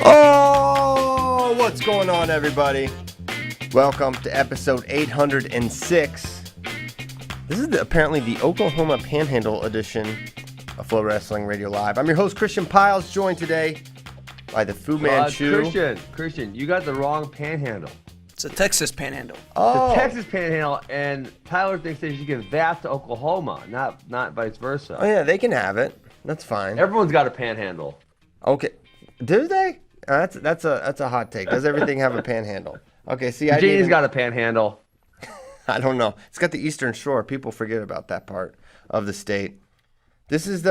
Oh, what's going on, everybody? Welcome to episode 806. This is apparently the Oklahoma Panhandle edition of FloWrestling Radio Live. I'm your host, Christian Piles, joined today by the Fu Manchu. Christian, you got the wrong Panhandle. It's a Texas Panhandle. Oh, The Texas Panhandle, and Tyler thinks they should give that to Oklahoma, not vice versa. oh yeah, they can have it. That's fine. Everyone's got a Panhandle. Okay, do they? That's a hot take. Does everything have a panhandle? Okay, see, Virginia's got a Panhandle. I don't know. It's got the Eastern Shore. People forget about that part of the state. This is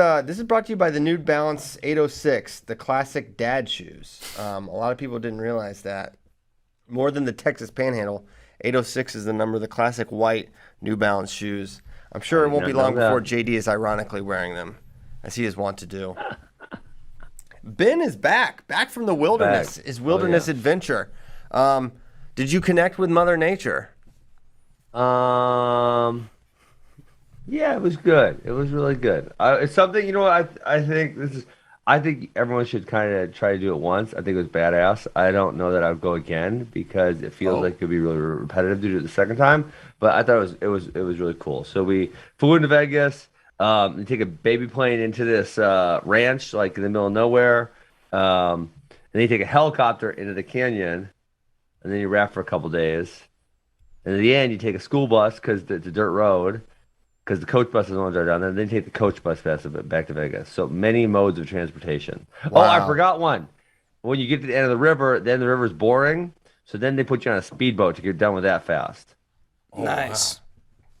brought to you by the New Balance 806, the classic dad shoes. A lot of people didn't realize that. More than the Texas Panhandle, 806 is the number of the classic white New Balance shoes. I'm sure it won't be long before JD is ironically wearing them, as he is wont to do. Ben is back from the wilderness, his wilderness adventure. Did you connect with Mother Nature? Yeah, it was good. It was really good. It's something, I think everyone should kind of try to do it once. I think it was badass. I don't know that I would go again because it feels like it could be really repetitive to do it the second time. But I thought it was really cool. So we flew into Vegas. You take a baby plane into this ranch, like in the middle of nowhere. And then you take a helicopter into the canyon, and then you raft for a couple days. And at the end, you take a school bus because it's a dirt road, because the coach bus doesn't want to drive down there. Then you take the coach bus back to Vegas. So many modes of transportation. Wow. Oh, I forgot one. When you get to the end of the river, then the river's boring. So then they put you on a speedboat to get done with that fast. Nice. Wow.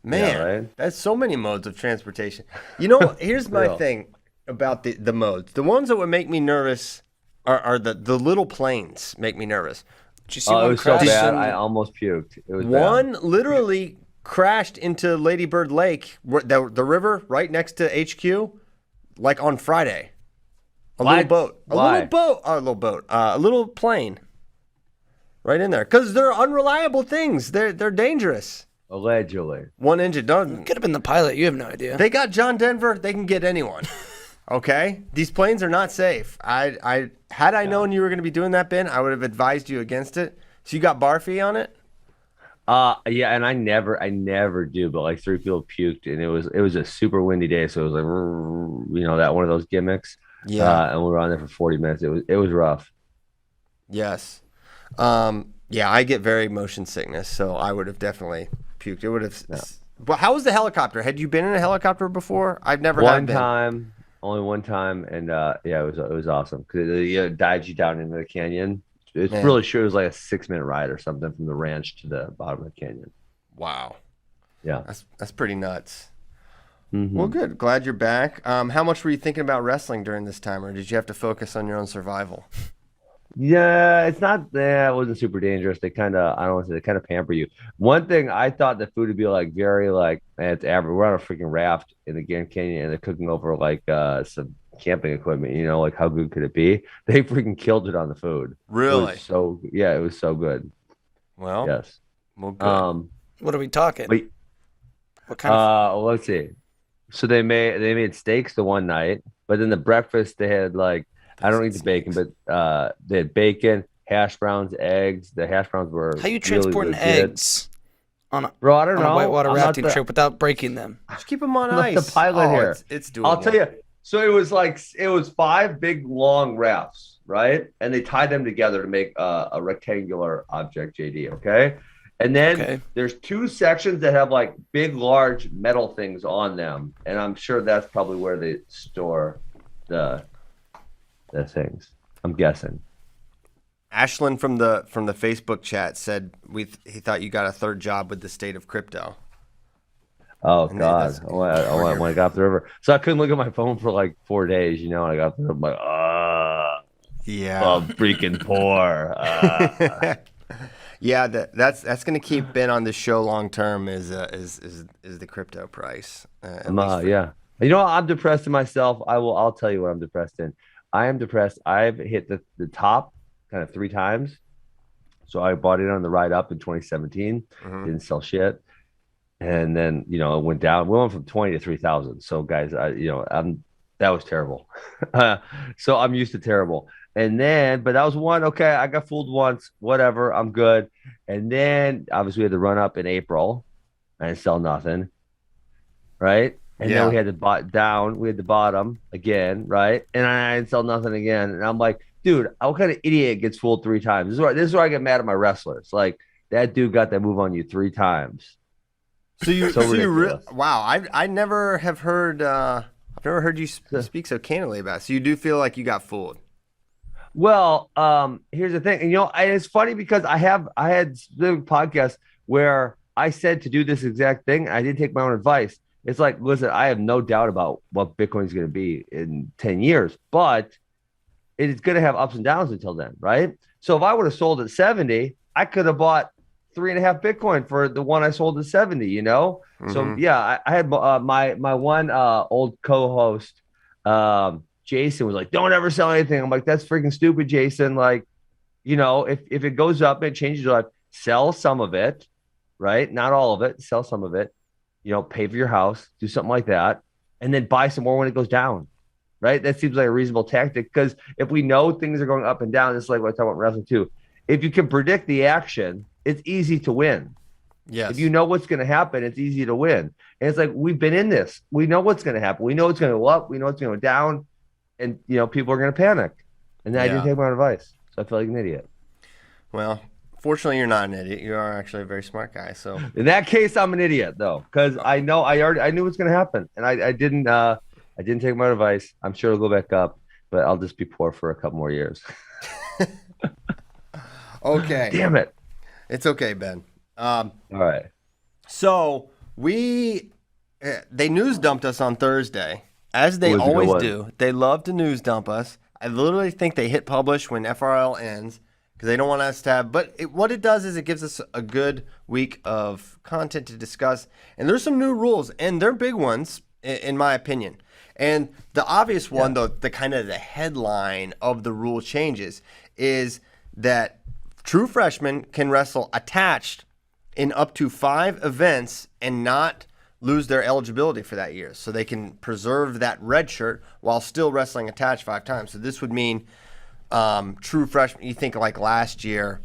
Man, Yeah, right? That's so many modes of transportation. You know, here's my thing about the modes. The ones that would make me nervous are the little planes make me nervous. Did you see It one was so crash? bad, I almost puked. It was One bad. literally crashed into Lady Bird Lake, the river right next to HQ, like on Friday. A little plane right in there. Because they're unreliable things. They're dangerous. Allegedly. One engine done. Could have been the pilot. You have no idea. They got John Denver. They can get anyone. Okay, these planes are not safe. Had I known you were going to be doing that, Ben, I would have advised you against it. So you got bar fee on it? Yeah, and I never do, but like 3 people puked, and it was a super windy day, so it was like, that one of those gimmicks. Yeah. And we were on there for 40 minutes. It was rough. Yes. Yeah, I get very motion sickness, so I would have definitely puked. It would have. Yeah. Well, how was the helicopter? Had you been in a helicopter before? I've never had been. Only one time, and yeah, it was awesome because it dives you down into the canyon. It's Man. really sure it was like a 6-minute ride or something from the ranch to the bottom of the canyon. Wow. Yeah. That's pretty nuts. Mm-hmm. Well, good. Glad you're back. How much were you thinking about wrestling during this time, or did you have to focus on your own survival? Yeah, it's not. Yeah, it wasn't super dangerous. They kind of, I don't want to say, they kind of pamper you. One thing I thought the food would be like very like, it's average. We're on a freaking raft in the Grand Canyon, and they're cooking over like some camping equipment. Like how good could it be? They freaking killed it on the food. Really? It was so good. Well, Yes. Well, good. What are we talking? But What kind of? let's see. So they made steaks the one night, but then the breakfast they had like. I don't eat the bacon, but they had bacon, hash browns, eggs. The hash browns were How you really, transporting really good. eggs on a Bro, I don't know. whitewater I'm not rafting trip without breaking them? Just keep them on I'm not ice. the pilot here. It's doable. I'll tell you. So it was 5 big long rafts, right? And they tied them together to make a rectangular object, JD. Okay. And then there's 2 sections that have like big, large metal things on them, and I'm sure that's probably where they store the things. I'm guessing. Ashlyn from the Facebook chat said he thought you got a third job with the state of crypto. Oh And God! that's- When I got off the river, so I couldn't look at my phone for like 4 days. And I got off the river, I'm like, Yeah. I'm freaking poor. Yeah, that's going to keep Ben on the show long term is the crypto price. Yeah. I'm depressed in myself. I'll tell you what I'm depressed in. I am depressed. I've hit the top kind of 3 times. So I bought it on the ride up in 2017. Mhm. Didn't sell shit. and then it went down. We went from 20 to 3,000. So guys, that was terrible. So I'm used to terrible. And then, but that was one. Okay, I got fooled once. Whatever, I'm good. And then obviously we had the run up in April, and sell nothing, right? And then we had the down. We had the bottom again, right? And I didn't sell nothing again. And I'm like, dude, what kind of idiot gets fooled 3 times? This is where I get mad at my wrestlers. Like that dude got that move on you 3 times. Wow, I never have heard. I've never heard you speak so candidly about it. So you do feel like you got fooled. Well, here's the thing, and it's funny because I had specific podcasts where I said to do this exact thing. I didn't take my own advice. It's like, listen, I have no doubt about what Bitcoin is going to be in 10 years, but it's going to have ups and downs until then, right? So if I would have sold at 70, I could have bought 3.5 Bitcoin for the one I sold at 70, Mm-hmm. So yeah, I had my one old co-host, Jason, was like, don't ever sell anything. I'm like, that's freaking stupid, Jason. Like, if it goes up and it changes your life, sell some of it, right? Not all of it, sell some of it, pay for your house, do something like that, and then buy some more when it goes down, right? That seems like a reasonable tactic, because if we know things are going up and down, it's like what I talk about wrestling too. If you can predict the action, it's easy to win. Yes. If you know what's going to happen, it's easy to win. And it's like, we've been in this. We know what's going to happen. We know it's going to go up. We know it's going to go down. And, people are going to panic. And then I didn't take my own advice. So I feel like an idiot. Well, fortunately, you're not an idiot. You are actually a very smart guy. So in that case, I'm an idiot, though, because I knew what's going to happen. And I didn't take my own advice. I'm sure it'll go back up, but I'll just be poor for a couple more years. Okay. Damn it. It's okay, Ben. All right. So they news dumped us on Thursday, as they always do. They love to news dump us. I literally think they hit publish when FRL ends because they don't want us to have. But what it does is it gives us a good week of content to discuss. And there's some new rules, and they're big ones, in my opinion. And the obvious one, though, the kind of the headline of the rule changes is that true freshmen can wrestle attached in up to 5 events and not lose their eligibility for that year. So they can preserve that red shirt while still wrestling attached 5 times. So this would mean true freshmen, you think like last year,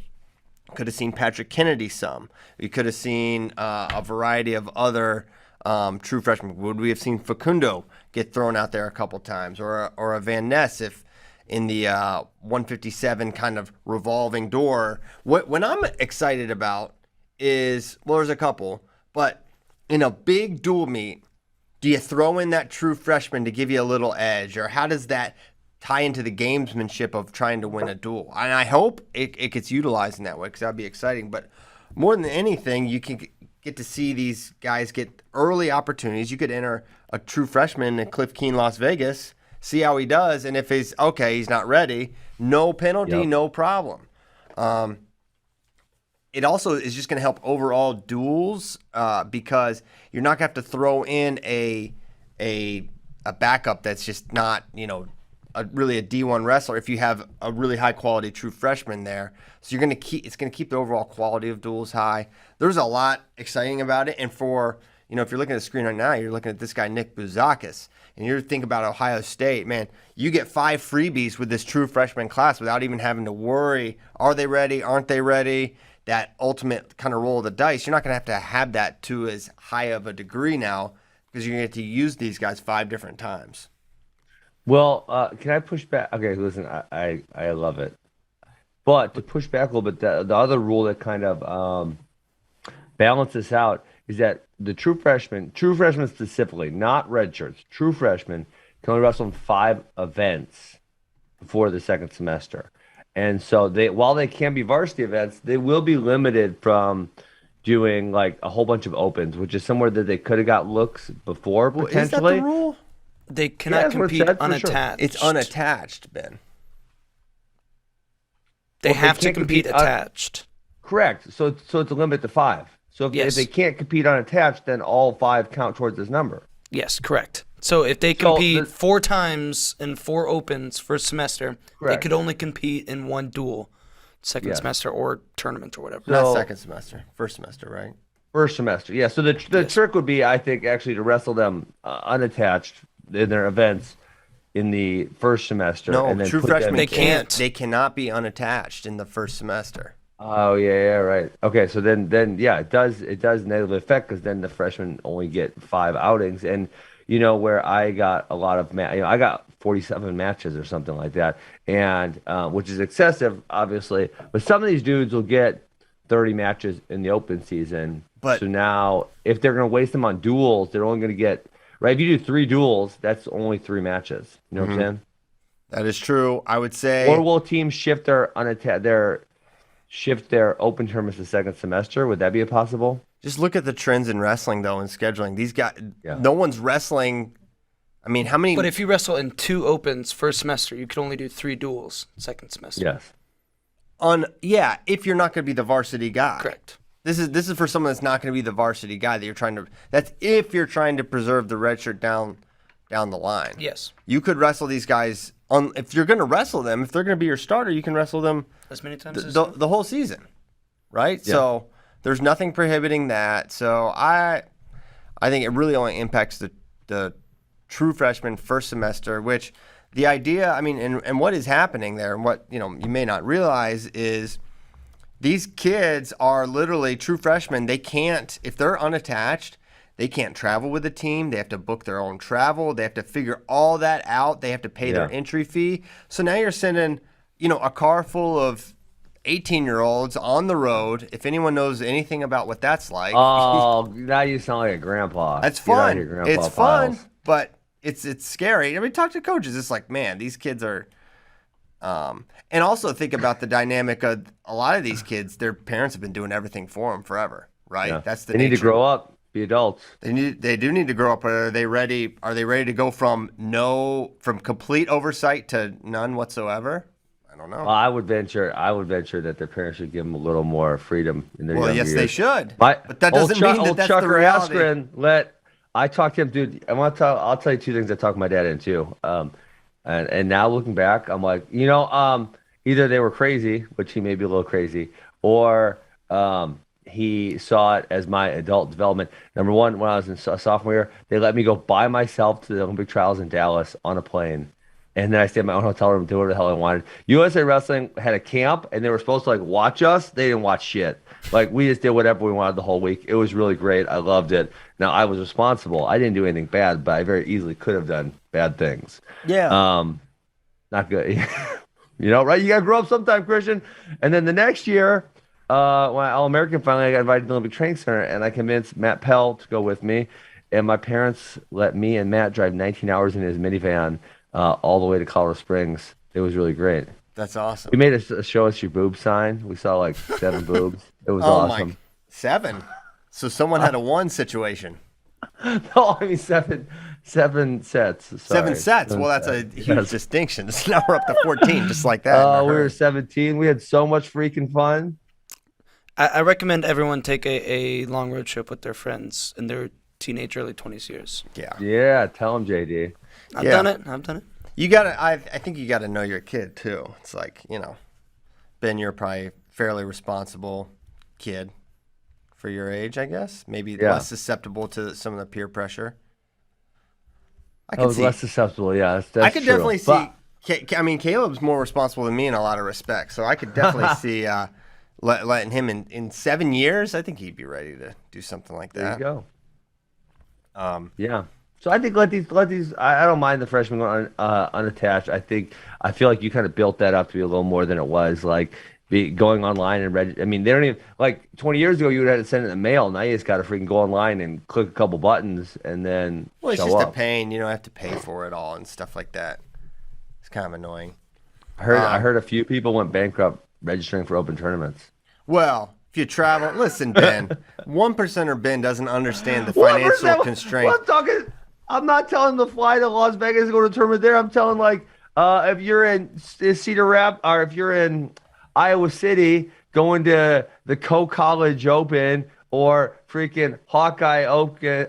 could have seen Patrick Kennedy some. We could have seen a variety of other true freshmen. Would we have seen Facundo get thrown out there a couple times, or a Van Ness if in the 157 kind of revolving door? What I'm excited about is, well, there's a couple, but in a big dual meet, do you throw in that true freshman to give you a little edge, or how does that tie into the gamesmanship of trying to win a duel? And I hope it gets utilized in that way, because that would be exciting. But more than anything, you can get to see these guys get early opportunities. You could enter a true freshman in Cliff Keen, Las Vegas, see how he does, and if he's not ready, no penalty, no problem. It also is just going to help overall duels because you're not going to have to throw in a backup that's just not, really a D1 wrestler if you have a really high quality true freshman there. So it's going to keep the overall quality of duels high. There's a lot exciting about it. And for, if you're looking at the screen right now, you're looking at this guy, Nick Bouzakis, and you're thinking about Ohio State, man, you get 5 freebies with this true freshman class without even having to worry, are they ready, aren't they ready? That ultimate kind of roll of the dice, you're not going to have that to as high of a degree now, because you're going to get to use these guys 5 different times. Well, can I push back? Okay, listen, I love it. But to push back a little bit, the other rule that kind of balances out is that the true freshmen specifically, not redshirts, true freshmen can only wrestle in 5 events before the second semester. And so while they can be varsity events, they will be limited from doing like a whole bunch of opens, which is somewhere that they could have got looks before, potentially. Is that the rule? They cannot compete unattached. Sure. It's unattached, Ben. They have to compete attached. Correct. So it's a limit to 5. So if they can't compete unattached, then all 5 count towards this number. Yes, correct. So if they compete 4 times in 4 opens for a semester, they could only compete in 1 duel, second semester or tournament or whatever. Not second semester, first semester, right? First semester. Yeah. So the trick would be, I think, actually to wrestle them unattached in their events in the first semester. No, and then true put freshmen them in can't. They cannot be unattached in the first semester. Oh yeah, right. Okay, so then yeah, it does negatively affect because then the freshmen only get 5 outings, and where I got a lot of I got 47 matches or something like that, and which is excessive, obviously. But some of these dudes will get 30 matches in the open season. But so now, if they're going to waste them on duels, they're only going to get right. If you do 3 duels, that's only 3 matches. You know what I'm saying? That is true. I would say. Or will teams shift their open tournaments to second semester? Would that be possible? Just look at the trends in wrestling, though, in scheduling. These guys, no one's wrestling. I mean, how many? But if you wrestle in 2 opens first semester, you could only do 3 duels second semester. Yes. If you're not going to be the varsity guy. Correct. This is for someone that's not going to be the varsity guy that you're trying to. That's if you're trying to preserve the red shirt down the line. Yes. You could wrestle these guys if you're going to wrestle them. If they're going to be your starter, you can wrestle them as many times as the whole season, right? Yeah. So there's nothing prohibiting that. So I think it really only impacts the true freshman first semester, which the idea, I mean, and what is happening there, and what you may not realize is these kids are literally true freshmen. They can't, if they're unattached, they can't travel with the team. They have to book their own travel. They have to figure all that out. They have to pay their entry fee. So now you're sending, a car full of 18-year-olds on the road. If anyone knows anything about what that's like. Oh, now you sound like a grandpa. That's fun. It's fun, but it's scary. I mean, talk to coaches. It's like, man, these kids are. And also think about the dynamic of a lot of these kids. Their parents have been doing everything for them forever, right? Yeah. That's the They need to grow up. Be adults. They do need to grow up. Are they ready? Are they ready to go from complete oversight to none whatsoever? I don't know. Well, I would venture that their parents should give them a little more freedom in their younger years. They should. But that doesn't mean that's the reality. Askren, I talked to him, dude. I'll tell you 2 things I talked my dad into. And now looking back, I'm like, either they were crazy, which he may be a little crazy, or he saw it as my adult development. Number one, when I was in sophomore year, they let me go by myself to the Olympic trials in Dallas on a plane. And then I stayed in my own hotel room, do whatever the hell I wanted. USA Wrestling had a camp, and they were supposed to watch us. They didn't watch shit. We just did whatever we wanted the whole week. It was really great. I loved it. Now, I was responsible. I didn't do anything bad, but I very easily could have done bad things. Yeah. Not good. Right? You got to grow up sometime, Christian. And then the next year, when All-American finally, I got invited to the Olympic Training Center, and I convinced Matt Pell to go with me. And my parents let me and Matt drive 19 hours in his minivan all the way to Colorado Springs. It was really great. That's awesome. We made a show us your boob sign. We saw 7 boobs. It was awesome. 7? So someone had a 1 situation. No, I mean 7 sets. Sorry. 7 sets. Well, that's a huge distinction. So now we're up to 14, just like that. We were 17. We had so much freaking fun. I recommend everyone take a long road trip with their friends in their teenage, early 20s years. Yeah. Yeah, tell them, JD. I've done it. You gotta. I think you gotta know your kid too. It's like Ben, you're probably a fairly responsible kid for your age, I guess. Maybe less susceptible to some of the peer pressure. I could see less susceptible. Yeah, that's I could true. definitely see. I mean, Caleb's more responsible than me in a lot of respects, so I could definitely see letting him in 7 years. I think he'd be ready to do something like that. There you go. Yeah. So I think let these. I don't mind the freshmen going unattached. I feel like you kind of built that up to be a little more than it was. Going online and I mean, they don't even 20 years ago you would have had to send it in the mail. Now you just got to freaking go online and click a couple buttons and then it's show just up. a pain. You don't have to pay for it all and stuff like that. It's kind of annoying. I heard a few people went bankrupt registering for open tournaments. Well, if you travel, listen, Ben. 1%er Ben doesn't understand the financial constraints. I'm not telling them to fly to Las Vegas and go to a tournament there. I'm telling if you're in Cedar Rapids or if you're in Iowa City, going to the Co-College Open or freaking Hawkeye Open,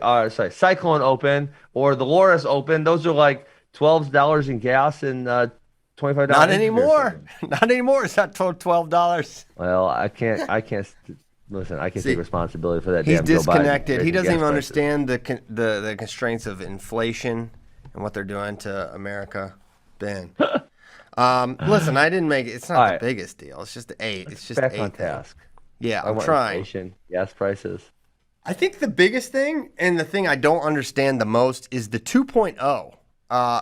Cyclone Open or the Loras Open. Those are $12 in gas and $25. Not anymore. Not anymore. It's not $12. Well, I can't Listen, I can See, take responsibility for that. He's damn Joe Biden disconnected. He raising doesn't gas even prices. understand the constraints of inflation and what they're doing to America. Ben, listen, I didn't make it. It's All not the right, biggest deal. It's just let's it's get just back a on thing. task. Yeah, I I'm want trying. inflation, gas prices. I think the biggest thing and the thing I don't understand the most is the 2.0,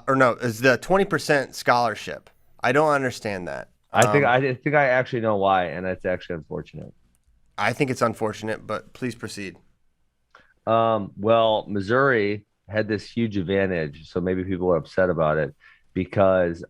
or no, is the 20% scholarship. I don't understand that. I think I actually know why, and that's actually unfortunate. I think it's unfortunate, but please proceed. Well, Missouri had this huge advantage, so maybe people are upset about it because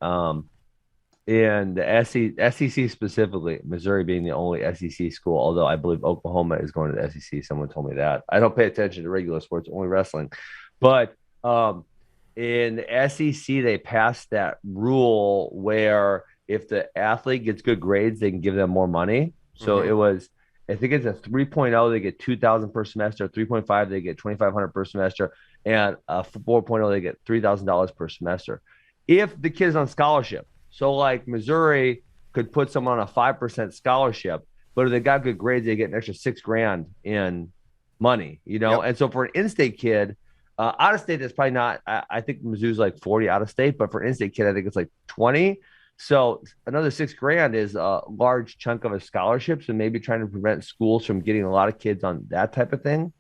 in the SEC specifically, Missouri being the only SEC school, although I believe Oklahoma is going to the SEC. Someone told me that. I don't pay attention to regular sports, only wrestling. But in the SEC, they passed that rule where if the athlete gets good grades, they can give them more money. So Mm-hmm. it was, I think it's a 3.0, they get 2,000 per semester, 3.5, they get 2,500 per semester, and a 4.0, they get $3,000 per semester. If the kid is on scholarship, so like Missouri could put someone on a 5% scholarship, but if they got good grades, they get an extra $6,000 in money, Yep. And so for an in-state kid, out of state, that's probably not. I think Mizzou's like 40 out of state, but for an in-state kid, I think it's like 20. So another $6,000 is a large chunk of a scholarship. So maybe trying to prevent schools from getting a lot of kids on that type of thing.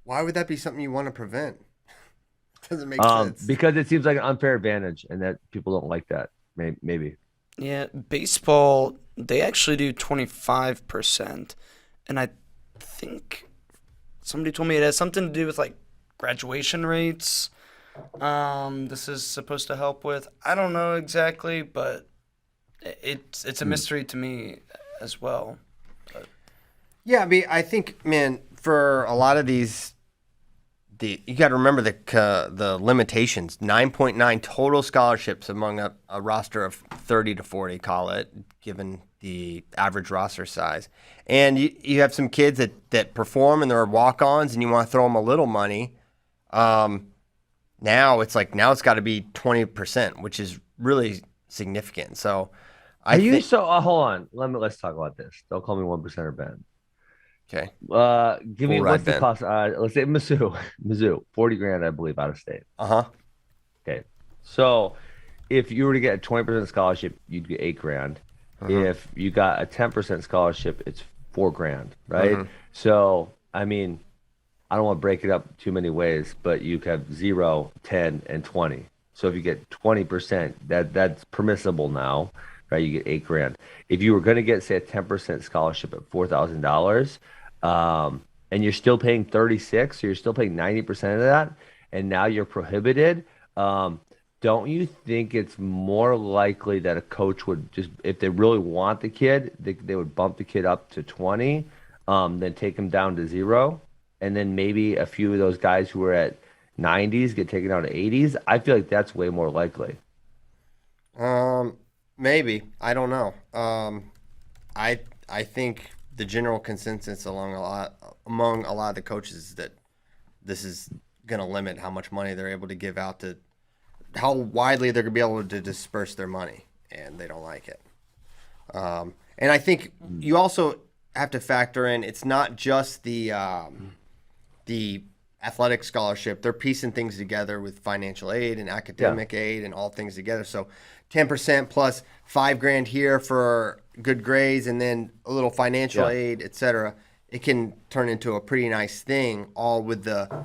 Why would that be something you want to prevent? Doesn't make sense. Because it seems like an unfair advantage, and that people don't like that. Maybe. Yeah, baseball, they actually do 25%. And I think somebody told me it has something to do with like graduation rates. This is supposed to help with. I don't know exactly, but it's a mystery to me as well. Yeah, I mean, I think, man, for a lot of these, you got to remember the limitations. 9.9 total scholarships among a roster of 30 to 40, call it, given the average roster size. And you have some kids that perform and they're walk-ons, and you want to throw them a little money. Now it's got to be 20%, which is really significant. So I think. Hold on. Let's talk about this. Don't call me 1%er Ben. Okay. Give me Full what's ride, the Ben. cost? Let's say Mizzou, $40,000, I believe, out of state. Uh-huh. Okay, so if you were to get a 20% scholarship, you'd get $8,000. If you got a 10% scholarship, it's $4,000, right? So I mean, I don't want to break it up too many ways, but you have 0, 10, and 20. So if you get 20%, that's permissible now, right? You get $8,000. If you were going to get, say, a 10% scholarship at $4,000, and you're still paying 36, so you're still paying 90% of that, and now you're prohibited. Don't you think it's more likely that a coach would just, if they really want the kid, they would bump the kid up to 20, then take him down to 0, and then maybe a few of those guys who are at 90s get taken down to 80s? I feel like that's way more likely. Maybe. I don't know. I think the general consensus among a lot of the coaches is that this is going to limit how much money they're able to give out, to how widely they're going to be able to disperse their money, and they don't like it. And I think you also have to factor in, it's not just the athletic scholarship. They're piecing things together with financial aid and academic aid and all things together. So 10% plus $5,000 here for good grades, and then a little financial aid, etc. It can turn into a pretty nice thing, all with the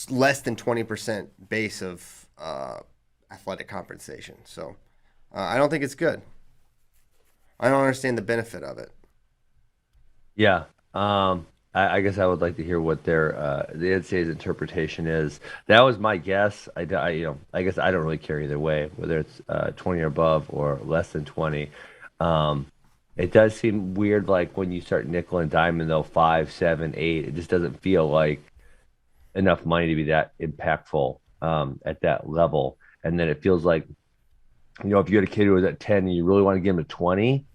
less than 20% base of athletic compensation. So I don't think it's good. I don't understand the benefit of it. Yeah. I guess I would like to hear what the NCAA's interpretation is. That was my guess. I guess I don't really care either way, whether it's 20 or above or less than 20. It does seem weird, like when you start nickel and diamond, though, 5, 7, 8. It just doesn't feel like enough money to be that impactful at that level. And then it feels like, if you had a kid who was at 10 and you really want to give him a 20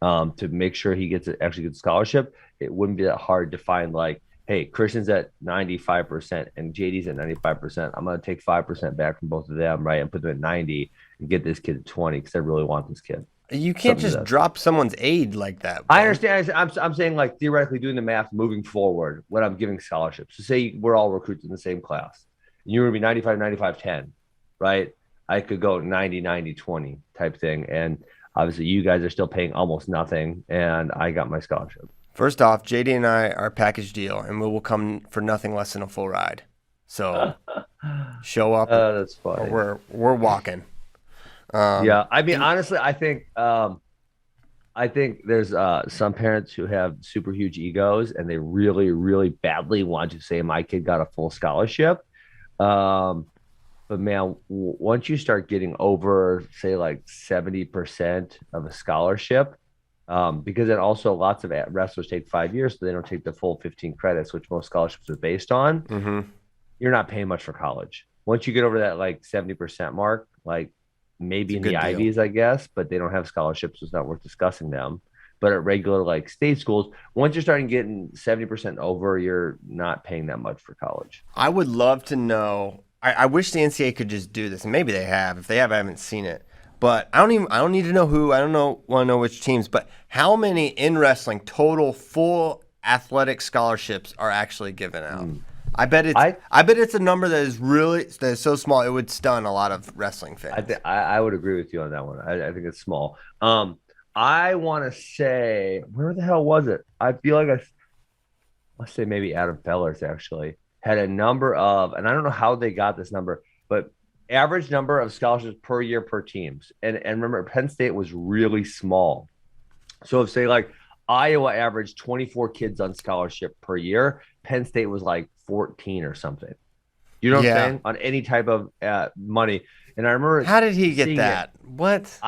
to make sure he gets actually good scholarship, it wouldn't be that hard to find, like, hey, Christian's at 95% and JD's at 95%. I'm going to take 5% back from both of them, right, and put them at 90 and get this kid at 20 because I really want this kid. You can't Something to just that. drop someone's aid like that. I Ben. understand. I'm saying like theoretically doing the math moving forward when I'm giving scholarships. So say we're all recruits in the same class. And you're going to be 95, 95, 10, right? I could go 90, 90, 20 type thing. And obviously you guys are still paying almost nothing. And I got my scholarship. First off, JD and I are a package deal, and we will come for nothing less than a full ride. So show up, That's or funny. we're walking. Yeah. I mean, honestly, I think there's some parents who have super huge egos and they really, really badly want to say my kid got a full scholarship. But man, once you start getting over, say, like 70% of a scholarship, because then also lots of wrestlers take 5 years, so they don't take the full 15 credits, which most scholarships are based on. Mm-hmm. You're not paying much for college. Once you get over that like 70% mark, like maybe in the Ivies, I guess, but they don't have scholarships, so it's not worth discussing them. But at regular like state schools, once you're starting getting 70% over, you're not paying that much for college. I would love to know. I wish the NCAA could just do this, and maybe they have. If they have, I haven't seen it. But I don't need to know who. I don't want to know which teams. But how many in wrestling total full athletic scholarships are actually given out? I bet it's a number that is so small it would stun a lot of wrestling fans. I would agree with you on that one. I think it's small. I want to say, where the hell was it? I feel like let's say maybe Adam Fellers actually had a number of, and I don't know how they got this number, but average number of scholarships per year per teams. And remember, Penn State was really small. So if say like Iowa averaged 24 kids on scholarship per year, Penn State was like 14 or something. You know what I'm saying? On any type of money. And I remember, how did he get that? What?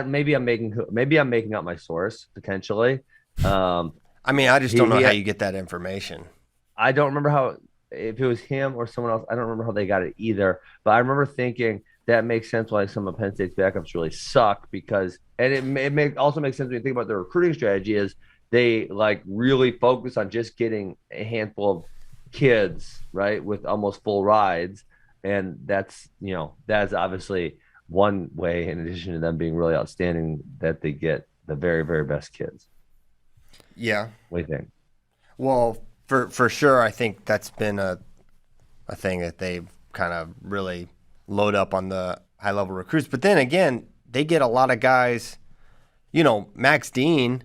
Maybe I'm making up my source potentially. I mean, I just don't know how you get that information. I don't remember if it was him or someone else. I don't remember how they got it either. But I remember thinking that makes sense why some of Penn State's backups really suck because, and it also makes sense when you think about their recruiting strategy is they like really focus on just getting a handful of kids, right, with almost full rides. And that's obviously one way, in addition to them being really outstanding, that they get the very, very best kids. Yeah. What do you think? Well, for sure, I think that's been a thing that they've kind of really load up on the high-level recruits. But then again, they get a lot of guys, Max Dean,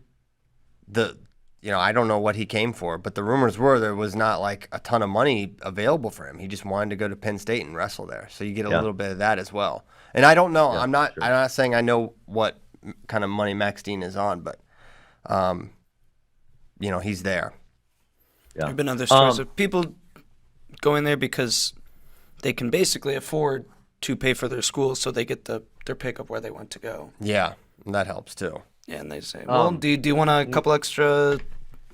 I don't know what he came for, but the rumors were there was not like a ton of money available for him. He just wanted to go to Penn State and wrestle there. So you get a little bit of that as well. And I don't know. I'm not saying I know what kind of money Max Dean is on, but he's there. Yeah. There have been other stories of people going there because they can basically afford to pay for their schools, so they get their pickup where they want to go. Yeah, and that helps too. Yeah, and they say, well, do you want a couple extra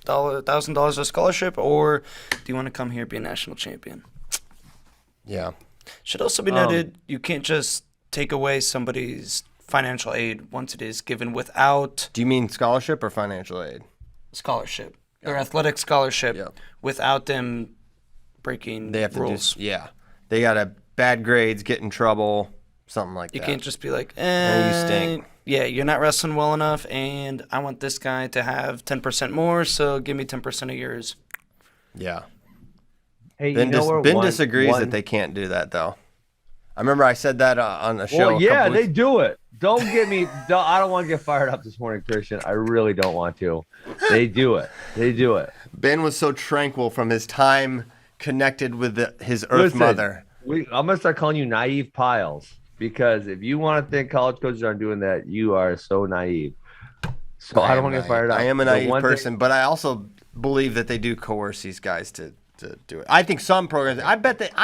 $1,000 of scholarship, or do you want to come here and be a national champion? Yeah. Should also be noted, you can't just take away somebody's financial aid once it is given without... Do you mean scholarship or financial aid? Scholarship. Their athletic scholarship without them breaking rules. They got a bad grades, get in trouble, something like that. You can't just be like, you stink. Yeah, you're not wrestling well enough, and I want this guy to have 10% more, so give me 10% of yours. Yeah. Hey, Ben disagrees that they can't do that, though. I remember I said that on a show. Well, yeah, they do it. Don't get me. I don't want to get fired up this morning, Christian. I really don't want to. They do it. Ben was so tranquil from his time connected with his Earth Mother. I'm gonna start calling you naive piles because if you want to think college coaches aren't doing that, you are so naive. So I don't want to get fired up. I am a naive person, but I also believe that they do coerce these guys to do it. I think some programs. I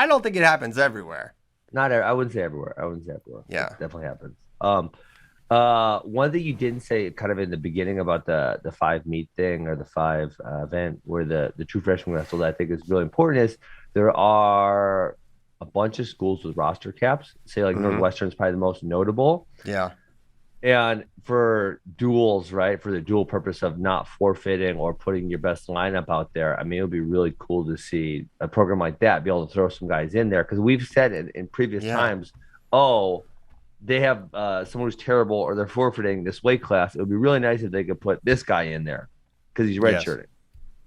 don't think it happens everywhere. I wouldn't say everywhere. Yeah, it definitely happens. One thing you didn't say kind of in the beginning about the 5 meet thing or the 5 event where the true freshman wrestle that I think is really important is there are a bunch of schools with roster caps. Say like Northwestern is probably the most notable. Yeah. And for duels, right, for the dual purpose of not forfeiting or putting your best lineup out there, I mean, it would be really cool to see a program like that be able to throw some guys in there. Because we've said in previous times, they have someone who's terrible or they're forfeiting this weight class, it would be really nice if they could put this guy in there because he's Yes. redshirting.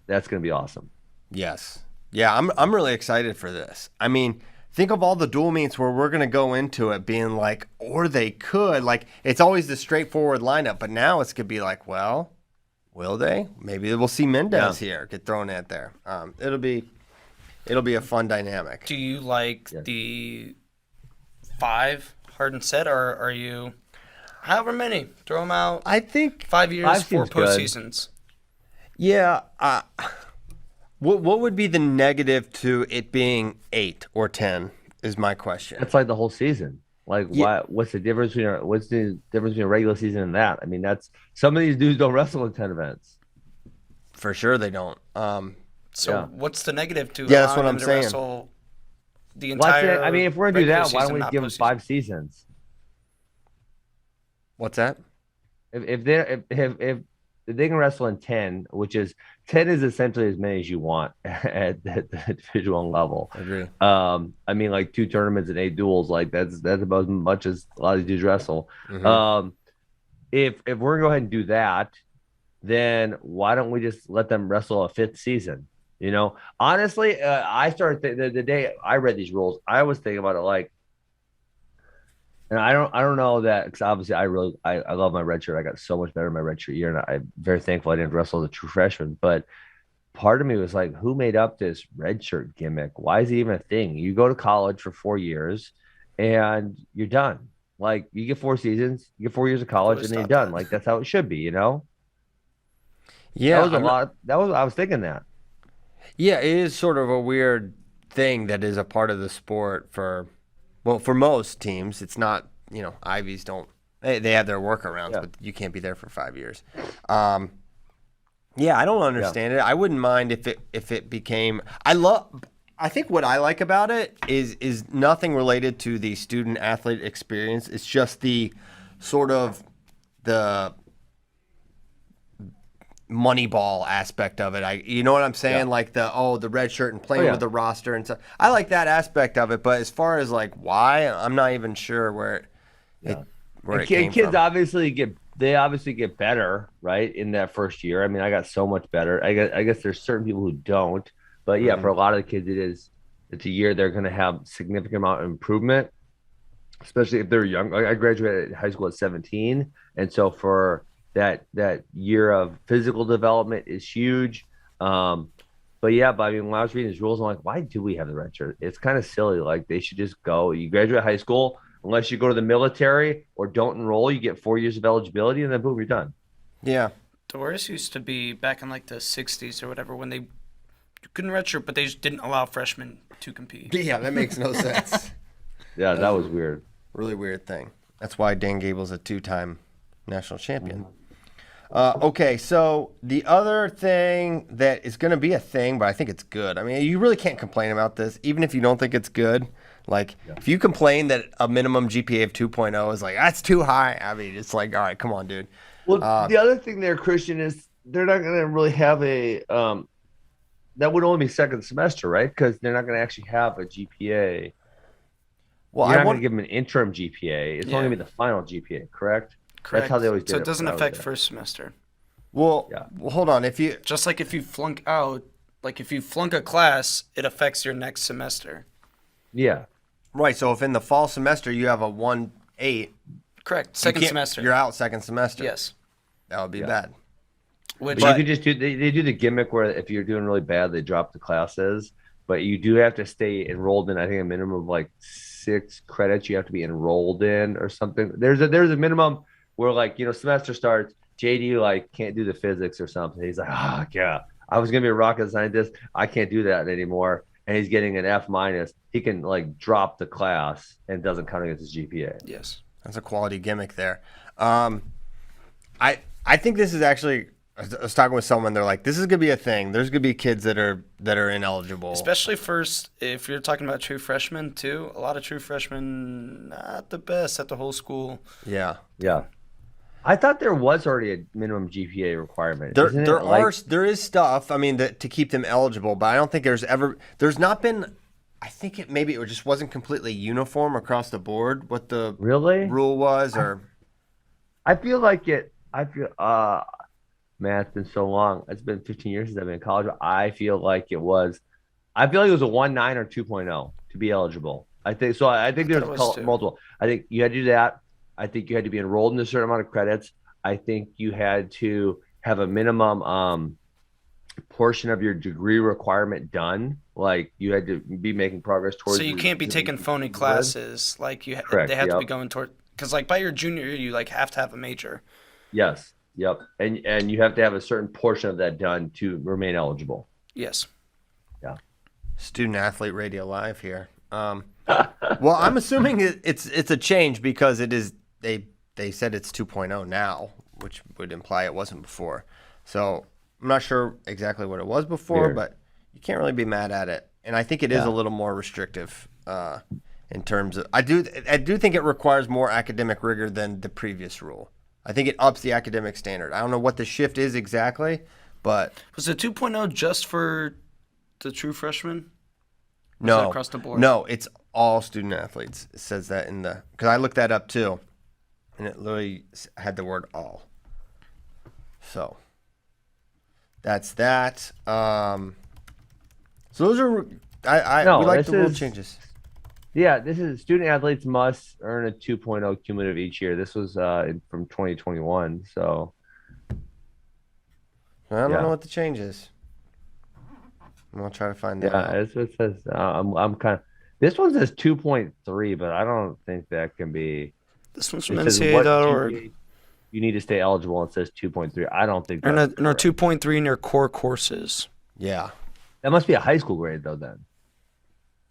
That's going to be awesome. Yes. Yeah, I'm really excited for this. I mean, think of all the dual meets where we're going to go into it being like, or they could. Like, it's always the straightforward lineup, but now it's going to be like, well, will they? Maybe we'll see Mendez here get thrown at there. It'll be a fun dynamic. Do you like the 5 hard and set, or are you however many? Throw them out. I think 5 years, 4 seems good. postseasons. Yeah. What would be the negative to it being 8 or 10 is my question. That's like the whole season. Like, Yeah. what's the difference between a regular season and that? I mean, that's some of these dudes don't wrestle in 10 events. For sure they don't. So what's the negative to Yeah, that's allowing what I'm them to saying. wrestle the Well, entire? I mean, if we're gonna do regular that, why season, don't we not give them postseason? 5 seasons? What's that? If they can wrestle in 10, which is 10 is essentially as many as you want at the Division I level. I agree. I mean, like 2 tournaments and 8 duels, like that's about as much as a lot of these dudes wrestle. Mhm. If we're gonna go ahead and do that, then why don't we just let them wrestle a 5th season? You know, honestly, I started the day I read these rules, I was thinking about it like, and I don't know that because obviously I love my red shirt. I got so much better in my red shirt year, and I'm very thankful I didn't wrestle as a true freshman. But part of me was like, who made up this red shirt gimmick? Why is it even a thing? You go to college for 4 years, and you're done. Like you get 4 seasons, you get 4 years of college, and then you're done. Like that's how it should be, you know? Yeah, That was a lot. I was thinking that. Yeah, it is sort of a weird thing that is a part of the sport for most teams. It's not, Ivies don't, they have their workarounds, but you can't be there for 5 years. Yeah, I don't understand it. I wouldn't mind if it became, I think what I like about it is nothing related to the student athlete experience. It's just the sort of the Moneyball aspect of it. You know what I'm saying? Like the red shirt and playing with the roster and stuff. I like that aspect of it, but as far as like why, I'm not even sure where it came Kids from. obviously get better, right, in that first year. I mean, I got so much better. I guess there's certain people who don't, but yeah, for a lot of the kids, it's a year they're going to have significant amount of improvement, especially if they're young. I graduated high school at 17, and so for that year of physical development is huge. But I mean, when I was reading these rules, I'm like, why do we have the red shirt? It's kind of silly. Like they should just go. You graduate high school, unless you go to the military or don't enroll, you get 4 years of eligibility, and then boom, you're done. Yeah. The worst used to be back in like the 60s or whatever when you couldn't redshirt, but they just didn't allow freshmen to compete. Yeah, that makes no sense. Yeah, that was weird. Really weird thing. That's why Dan Gable's a 2-time national champion. Okay, so the other thing that is going to be a thing, but I think it's good. I mean, you really can't complain about this, even if you don't think it's good. Like, if you complain that a minimum GPA of 2.0 is like, that's too high, I mean, it's like, all right, come on, dude. Well, the other thing there, Christian, is they're not going to really have a that would only be second semester, right? Because they're not going to actually have a GPA. Well, You're I not going want to give them an interim GPA. It's only going to be the final GPA, correct? Correct. That's how they always did so it. it doesn't when I was affect there. first semester. well, hold on. If you Just like if you flunk out, like if you flunk a class, it affects your next semester. Yeah. right, so if in the fall semester you have a 1.8, Correct. Second semester. you're out second semester. Yes. That would be bad. Which But you could just they do the gimmick where if you're doing really bad, they drop the classes, but you do have to stay enrolled in, I think, a minimum of like 6 credits you have to be enrolled in or something. There's a minimum where, like, semester starts, JD like can't do the physics or something. He's like, yeah, I was gonna be a rocket scientist. I can't do that anymore. And he's getting an F minus. He can like drop the class and it doesn't count against his GPA. yes. That's a quality gimmick there. I think this is actually. I was talking with someone. They're like, "This is gonna be a thing. There's gonna be kids that are ineligible." Especially if you're talking about true freshmen too. A lot of true freshmen not the best at the whole school. Yeah. Yeah. I thought there was already a minimum GPA requirement. Isn't it? There is stuff. I mean, to keep them eligible, but I don't think there's not been I think maybe it just wasn't completely uniform across the board what the Really? rule was, or I feel like it. I feel man, it's been so long. It's been 15 years since I've been in college. I feel like it was. I feel like it was a 1.9 or 2.0 to be eligible. I think so. I think there's multiple. I think you had to do that. I think you had to be enrolled in a certain amount of credits. I think you had to have a minimum portion of your degree requirement done. Like you had to be making progress towards. So you can't be taking phony classes. Like Correct, they have to be going toward, because like by your junior year, you like have to have a major. Yes. Yep. And you have to have a certain portion of that done to remain eligible. Yes. Yeah. Student Athlete Radio Live here. Well, I'm assuming it's a change because it is they said it's 2.0 now, which would imply it wasn't before. So I'm not sure exactly what it was before, but you can't really be mad at it. And I think it is a little more restrictive in terms of I do think it requires more academic rigor than the previous rule. I think it ups the academic standard. I don't know what the shift is exactly, but was it 2.0 just for the true freshmen? No, across the board? No, it's all student athletes. It says that in the because I looked that up too, and it literally had the word all. So that's that. So those are we like the rule changes. Yeah, this is student athletes must earn a 2.0 cumulative each year. This was from 2021. So I don't know what the change is. I'm gonna try to find that. Yeah, that's what it says. I'm kind of. This one says 2.3, but I don't think that can be. This one's from NCAA.org. You need to stay eligible. And it says 2.3. I don't think. Earn a 2.3 in your core courses. Yeah. That must be a high school grade though.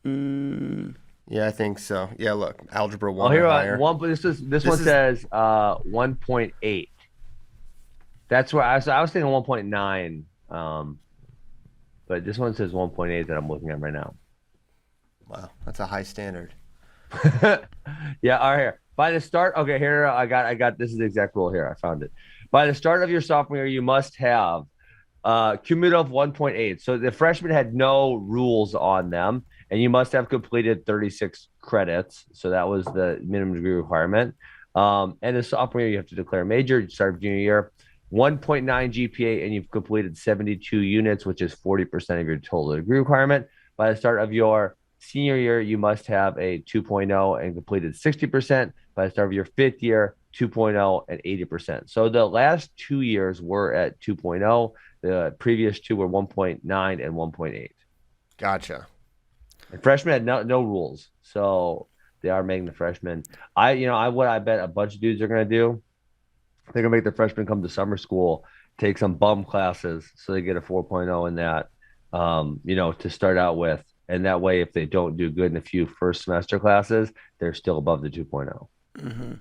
Mm. Yeah, I think so. Yeah, look, algebra 1 Oh, here higher. This one says 1.8. That's where I was thinking 1.9. But this one says 1.8 that I'm looking at right now. Wow, that's a high standard. Yeah, all right. Here. By the start, okay, here I got this is the exact rule here. I found it. By the start of your sophomore year, you must have cumulative 1.8. So the freshmen had no rules on them, and you must have completed 36 credits. So that was the minimum degree requirement. And the sophomore year, you have to declare a major. You start junior year, 1.9 GPA, and you've completed 72 units, which is 40% of your total degree requirement. By the start of your senior year, you must have a 2.0 and completed 60%. By the start of your fifth year, 2.0 and 80%. So the last 2 years were at 2.0. The previous two were 1.9 and 1.8. Gotcha. And freshmen had no rules, so they are making the freshmen. I bet a bunch of dudes are going to do. They're going to make the freshmen come to summer school, take some bum classes so they get a 4.0 in that, to start out with. And that way, if they don't do good in a few first semester classes, they're still above the 2.0. Mm-hmm.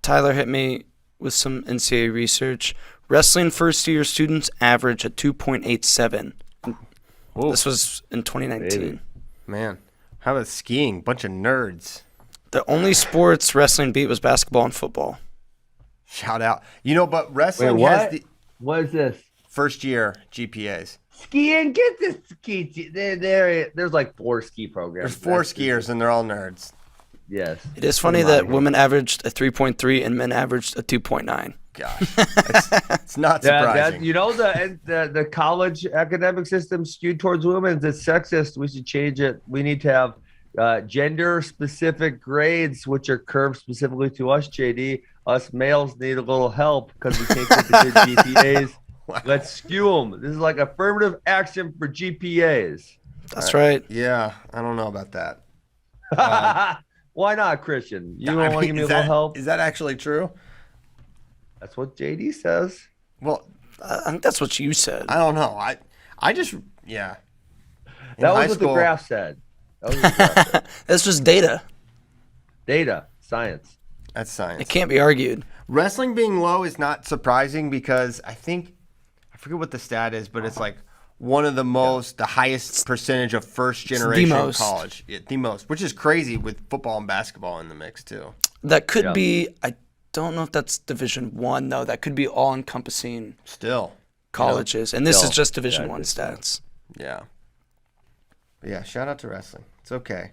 Tyler hit me with some NCAA research. Wrestling first-year students average a 2.87. This was in 2019. Baby. Man, how about skiing? Bunch of nerds. The only sports wrestling beat was basketball and football. Shout out. But wrestling has the what is this? first year GPAs. Skiing, get this ski. There's like 4 ski programs. There's 4 skiers and they're all nerds. Yes. It is funny that women averaged a 3.3 and men averaged a 2.9. Gosh, it's not surprising. The college academic system skewed towards women. It's sexist. We should change it. We need to have gender-specific grades, which are curved specifically to us, JD. Us males need a little help because we can't get the good GPAs. Wow. Let's skew them. This is like affirmative action for GPAs. That's right. Yeah, I don't know about that. Why not, Christian? You don't want to give me a little help? Is that actually true? That's what JD says. Well, I think that's what you said. I don't know. I just, yeah. That was what the graph said. That's just data. Data, science. That's science. It can't be argued. Wrestling being low is not surprising because I forget what the stat is, but it's like one of the highest percentage of first generation college. Yeah, the most, which is crazy with football and basketball in the mix too. That could be, I don't know if that's Division 1 though. That could be all encompassing still colleges. And this is just Division 1 stats. Yeah. But yeah, shout out to wrestling. It's okay.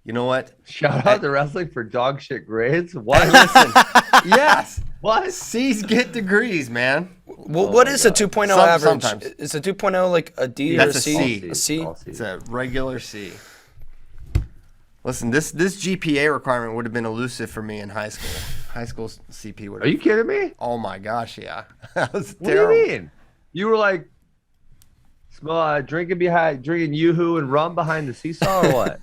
You know what? Shout out to wrestling for dog shit grades. Hey, What? listen. Yes. What? C's get degrees, man. Well, what is a 2.0 average? Sometimes. Is a 2.0 like a D That's or a C? C. A C? All C's. It's a regular C. Listen, this GPA requirement would have been elusive for me in high school. High school CP would Are you kidding me? Oh my gosh, yeah. That was What terrible. do you mean? You were like drinking Yoo-hoo and rum behind the seesaw or what?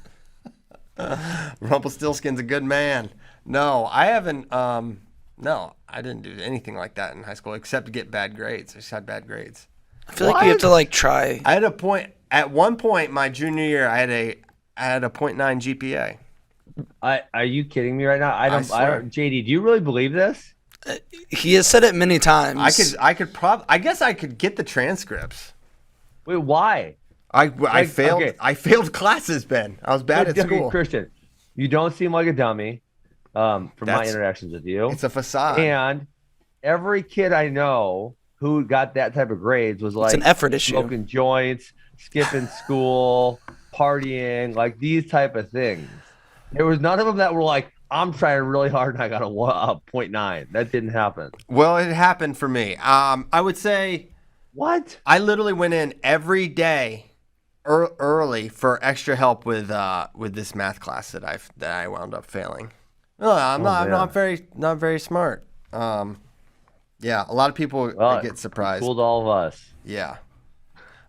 Rumpelstiltskin's a good man. No, I haven't. No, I didn't do anything like that in high school except to get bad grades. I just had bad grades. I feel like you have to like try. I had a point at one point my junior year. I had a 0.9 GPA. Are you kidding me right now? I swear. don't. JD, do you really believe this? He has said it many times. I guess I could get the transcripts. Wait, why? I failed. okay. I failed classes, Ben. I was bad at school. Christian, you don't seem like a dummy. From my That's- interactions with you, It's a facade. and every kid I know who got that type of grades was like it's an effort issue. smoking joints, skipping school, partying, like these type of things. There was none of them that were like, I'm trying really hard and I got a 0.9. That didn't happen. Well, it happened for me. I would say What? I literally went in every day early for extra help with this math class that I wound up failing. No, I'm not very smart. Yeah, a lot of people get surprised. Fooled all of us. Yeah.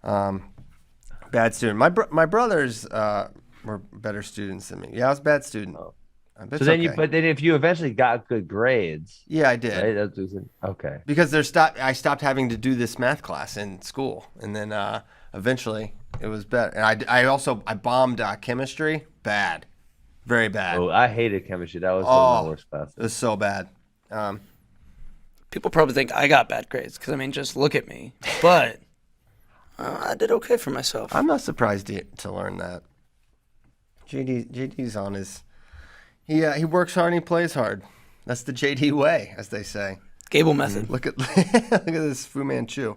Bad student. My brothers were better students than me. Yeah, I was a bad student. Oh. But So it's then okay. but then if you eventually got good grades, Yeah, I did. right? Okay. Because I stopped having to do this math class in school, and then eventually it was better. And I bombed chemistry, bad, very bad. Oh, I hated chemistry. That was one of my worst classes. It was so bad. People probably think I got bad grades because I mean, just look at me. But I did okay for myself. I'm not surprised to learn that. JD's on his. He works hard and he plays hard. That's the JD way, as they say. Gable method. Look at this Fu Manchu.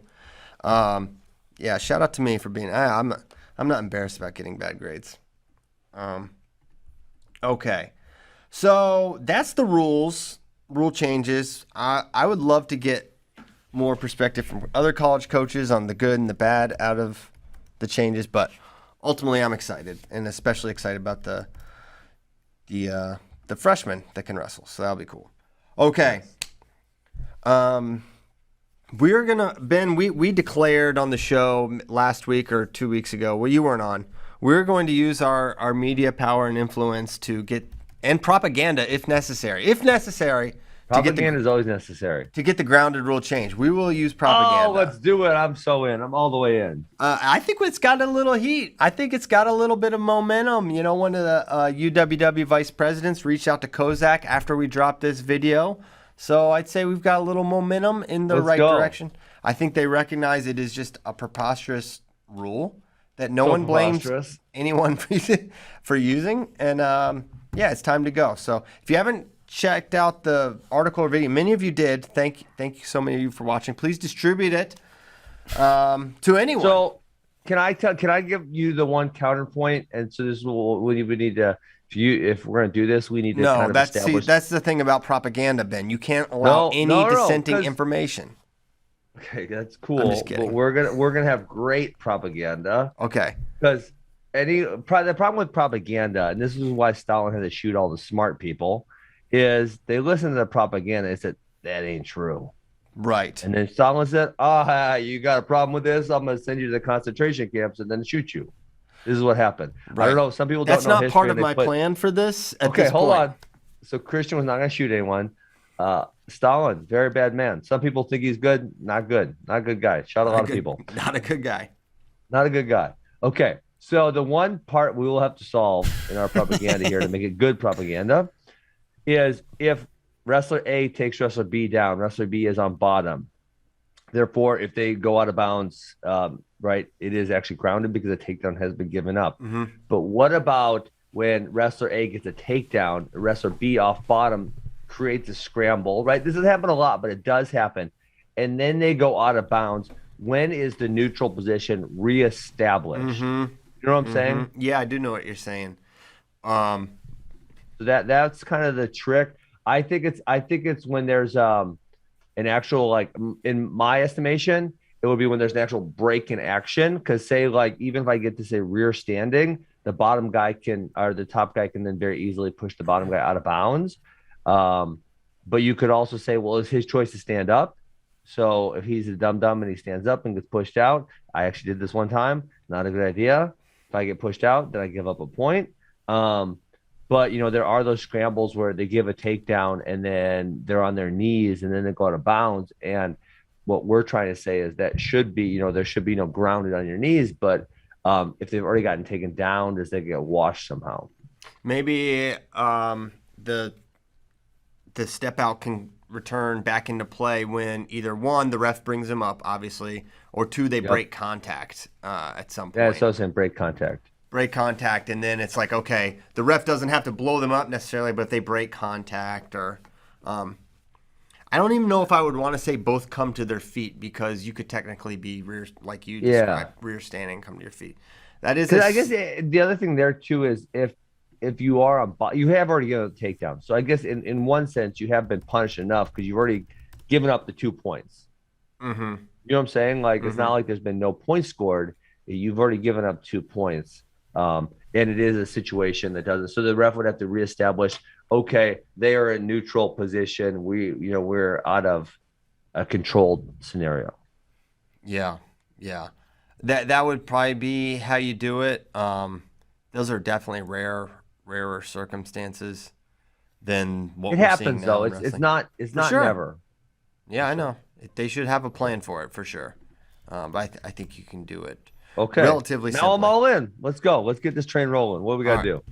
Yeah, shout out to me for being. I'm not embarrassed about getting bad grades. Okay, so that's the rule changes. I would love to get more perspective from other college coaches on the good and the bad out of the changes, but ultimately I'm excited, and especially excited about the freshmen that can wrestle. So that'll be cool. Okay. We're gonna we declared on the show last week or 2 weeks ago. Well, you weren't on. We're going to use our media power and influence to get and propaganda if necessary. Propaganda is always necessary. To get the grounded rule change. We will use propaganda. Oh, let's do it. I'm so in. I'm all the way in. I think it's got a little heat. I think it's got a little bit of momentum. You know, one of the UWW vice presidents reached out to Kozak after we dropped this video. So I'd say we've got a little momentum in the right direction. I think they recognize it is just a preposterous rule that no one blames anyone for using. And yeah, it's time to go. So if you haven't checked out the article or video, many of you did. Thank you so many of you for watching. Please distribute it to anyone. So can I give you the one counterpoint? And so this is what we need to. If we're gonna do this, we need to kind of establish. That's the thing about propaganda, Ben. You can't allow any dissenting information. Okay, that's cool. I'm just kidding. But we're gonna have great propaganda. Okay. Because the problem with propaganda, and this is why Stalin had to shoot all the smart people, is they listen to the propaganda and said that ain't true. Right. And then Stalin said, you got a problem with this? I'm gonna send you to the concentration camps and then shoot you. This is what happened. Right. I don't know. Some people That's don't know. not part of my plan for this. Okay, hold on. So Christian was not going to shoot anyone. Stalin, very bad man. Some people think he's good. Not good. Not a good guy. Shot a lot of people. Not a good guy. Not a good guy. Okay. So the one part we will have to solve in our propaganda here to make it good propaganda is if wrestler A takes wrestler B down, wrestler B is on bottom. Therefore, if they go out of bounds, right, it is actually grounded because a takedown has been given up. Mm-hmm. But what about when wrestler A gets a takedown, wrestler B off bottom creates a scramble, right? This doesn't happen a lot, but it does happen. And then they go out of bounds. When is the neutral position reestablished? Mm-hmm. You know what I'm saying? Yeah, I do know what you're saying. So that's kind of the trick. I think it's when there's an actual, like, in my estimation, it would be when there's an actual break in action. Because say, like, even if I get to say rear standing, the bottom guy can, or the top guy can then very easily push the bottom guy out of bounds. Um, but you could also say, well, it's his choice to stand up. So if he's a dum dum and he stands up and gets pushed out, I actually did this one time. Not a good idea. If I get pushed out, then I give up a point. Um, but there are those scrambles where they give a takedown and then they're on their knees and then they go out of bounds. And what we're trying to say is that should be, there should be no grounded on your knees. But if they've already gotten taken down, does they get washed somehow? Maybe the step out can return back into play when either one, the ref brings them up, obviously, or two, they break contact at some point. Yeah, so I was saying break contact. Break contact, and then it's like, okay, the ref doesn't have to blow them up necessarily, but if they break contact, or I don't even know if I would want to say both come to their feet, because you could technically be rear, like you described, rear standing, come to your feet. That is, I guess the other thing there too is if you are you have already given a takedown. So I guess in one sense you have been punished enough because you've already given up the 2 points. Mm-hmm. You know what I'm saying? Like, it's not like there's been no points scored. You've already given up 2 points. And it is a situation that doesn't. So the ref would have to reestablish, okay, they are in neutral position. We're out of a controlled scenario. Yeah. That would probably be how you do it. Those are definitely rarer circumstances than what It we're happens seeing now though. in It's wrestling. not sure. never. Yeah, I know. They should have a plan for it for sure. But I think you can do it. Okay. Relatively now simply. I'm all in. Let's go. Let's get this train rolling. What do we got to do?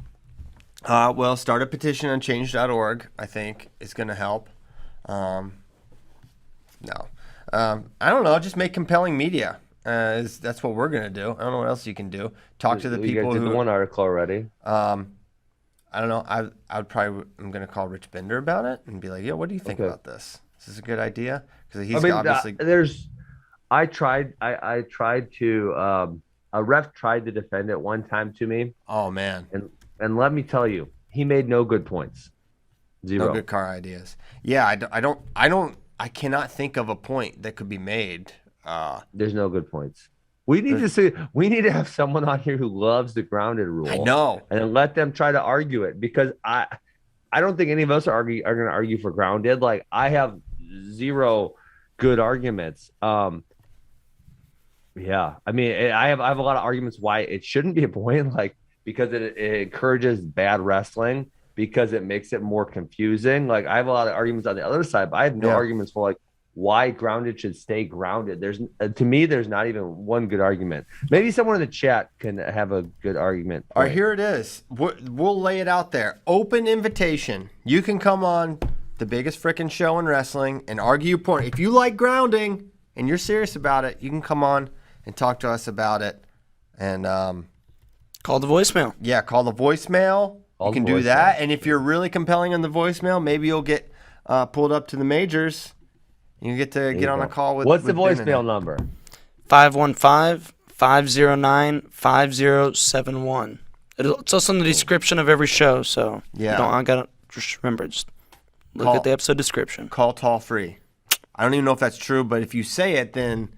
Well, start a petition on change.org, I think, is going to help. No. I don't know. Just make compelling media. That's what we're going to do. I don't know what else you can do. Talk to the You people guys did who. the one article already. I don't know. I'm going to call Rich Bender about it and be like, "Yo, what do you think about this? Is this a good idea?" Because he's obviously. I tried to. A ref tried to defend it one time to me. Oh man. And let me tell you, he made no good points. Zero. No good car ideas. Yeah, I cannot think of a point that could be made. There's no good points. We need to have someone on here who loves the grounded rule. I know. And then let them try to argue it, because I don't think any of us are going to argue for grounded. Like, I have zero good arguments. Yeah, I mean, I have a lot of arguments why it shouldn't be a point, like, because it encourages bad wrestling, because it makes it more confusing. Like, I have a lot of arguments on the other side, but I have no arguments for, like, why grounded should stay grounded. To me, there's not even one good argument. Maybe someone in the chat can have a good argument. All right, here it is. We'll lay it out there. Open invitation. You can come on the biggest freaking show in wrestling and argue your point. If you like grounding and you're serious about it, you can come on and talk to us about it. And call the voicemail. Yeah, call the voicemail. You can do that. And if you're really compelling on the voicemail, maybe you'll get pulled up to the majors. You get to get on a call with. What's the voicemail number? 515-509-5071. It's also in the description of every show, so I gotta just remember, just look at the episode description. Call toll free. I don't even know if that's true, but if you say it, then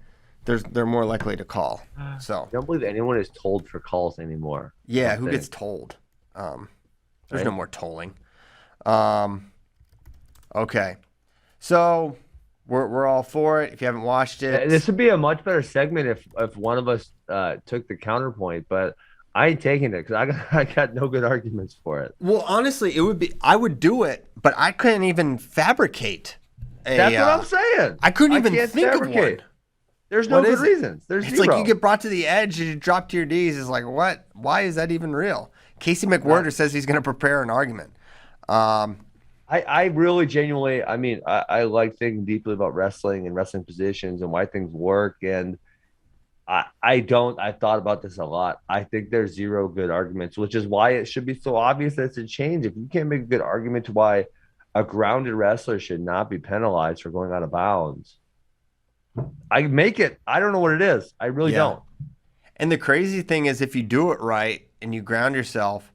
they're more likely to call. So I don't believe anyone is told for calls anymore. Yeah, who gets told? There's no more tolling. Okay, so. We're all for it. If you haven't watched it, this would be a much better segment if one of us took the counterpoint, but I ain't taking it because I got no good arguments for it. Well, honestly, I would do it, but I couldn't even fabricate. That's what I'm saying. I couldn't even think of one. There's no good reasons. There's it's zero. Like you get brought to the edge and you drop to your knees. It's like, what? Why is that even real? Casey McWhorter says he's going to prepare an argument. I really genuinely, I mean, I like thinking deeply about wrestling and wrestling positions and why things work. And I've thought about this a lot. I think there's zero good arguments, which is why it should be so obvious that it's a change. If you can't make a good argument to why a grounded wrestler should not be penalized for going out of bounds, I make it. I don't know what it is. I really don't. And the crazy thing is, if you do it right and you ground yourself,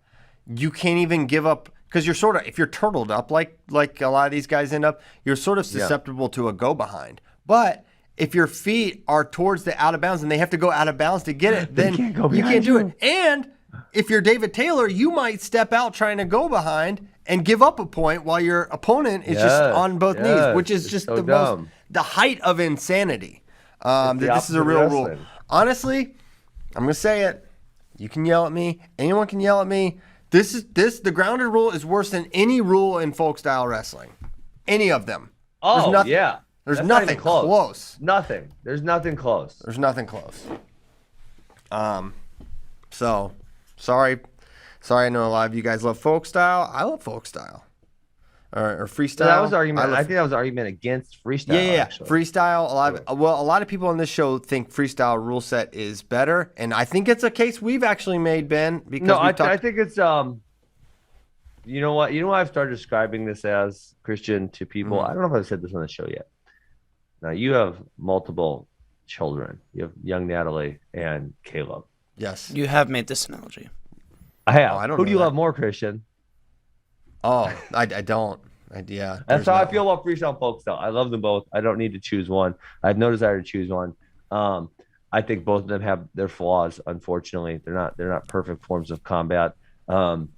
you can't even give up because you're sort of if you're turtled up like a lot of these guys end up, you're sort of susceptible to a go behind. But if your feet are towards the out of bounds and they have to go out of bounds to get it, then you can't do it. And if you're David Taylor, you might step out trying to go behind and give up a point while your opponent is just on both knees, which is just so the height of insanity. This is a real rule. Honestly, I'm gonna say it. You can yell at me. Anyone can yell at me. The grounded rule is worse than any rule in folk style wrestling. Any of them. Oh, There's nothing close. Nothing. There's nothing close. There's nothing close. So sorry. I know a lot of you guys love folk style. I love folk style. Or freestyle. So that was argument. I think that was argument against freestyle. Yeah. Actually. Freestyle. A lot of people on this show think freestyle rule set is better, and I think it's a case we've actually made, Ben. Because I think it's You know what? I've started describing this as, Christian, to people. I don't know if I've said this on the show yet. Now you have multiple children. You have young Natalie and Caleb. Yes. You have made this analogy. I have. I don't Who know do you that. love more, Christian? Oh, I don't. That's how I feel about freestyle and folk style. I love them both. I don't need to choose one. I have no desire to choose one. I think both of them have their flaws. Unfortunately, they're not perfect forms of combat. And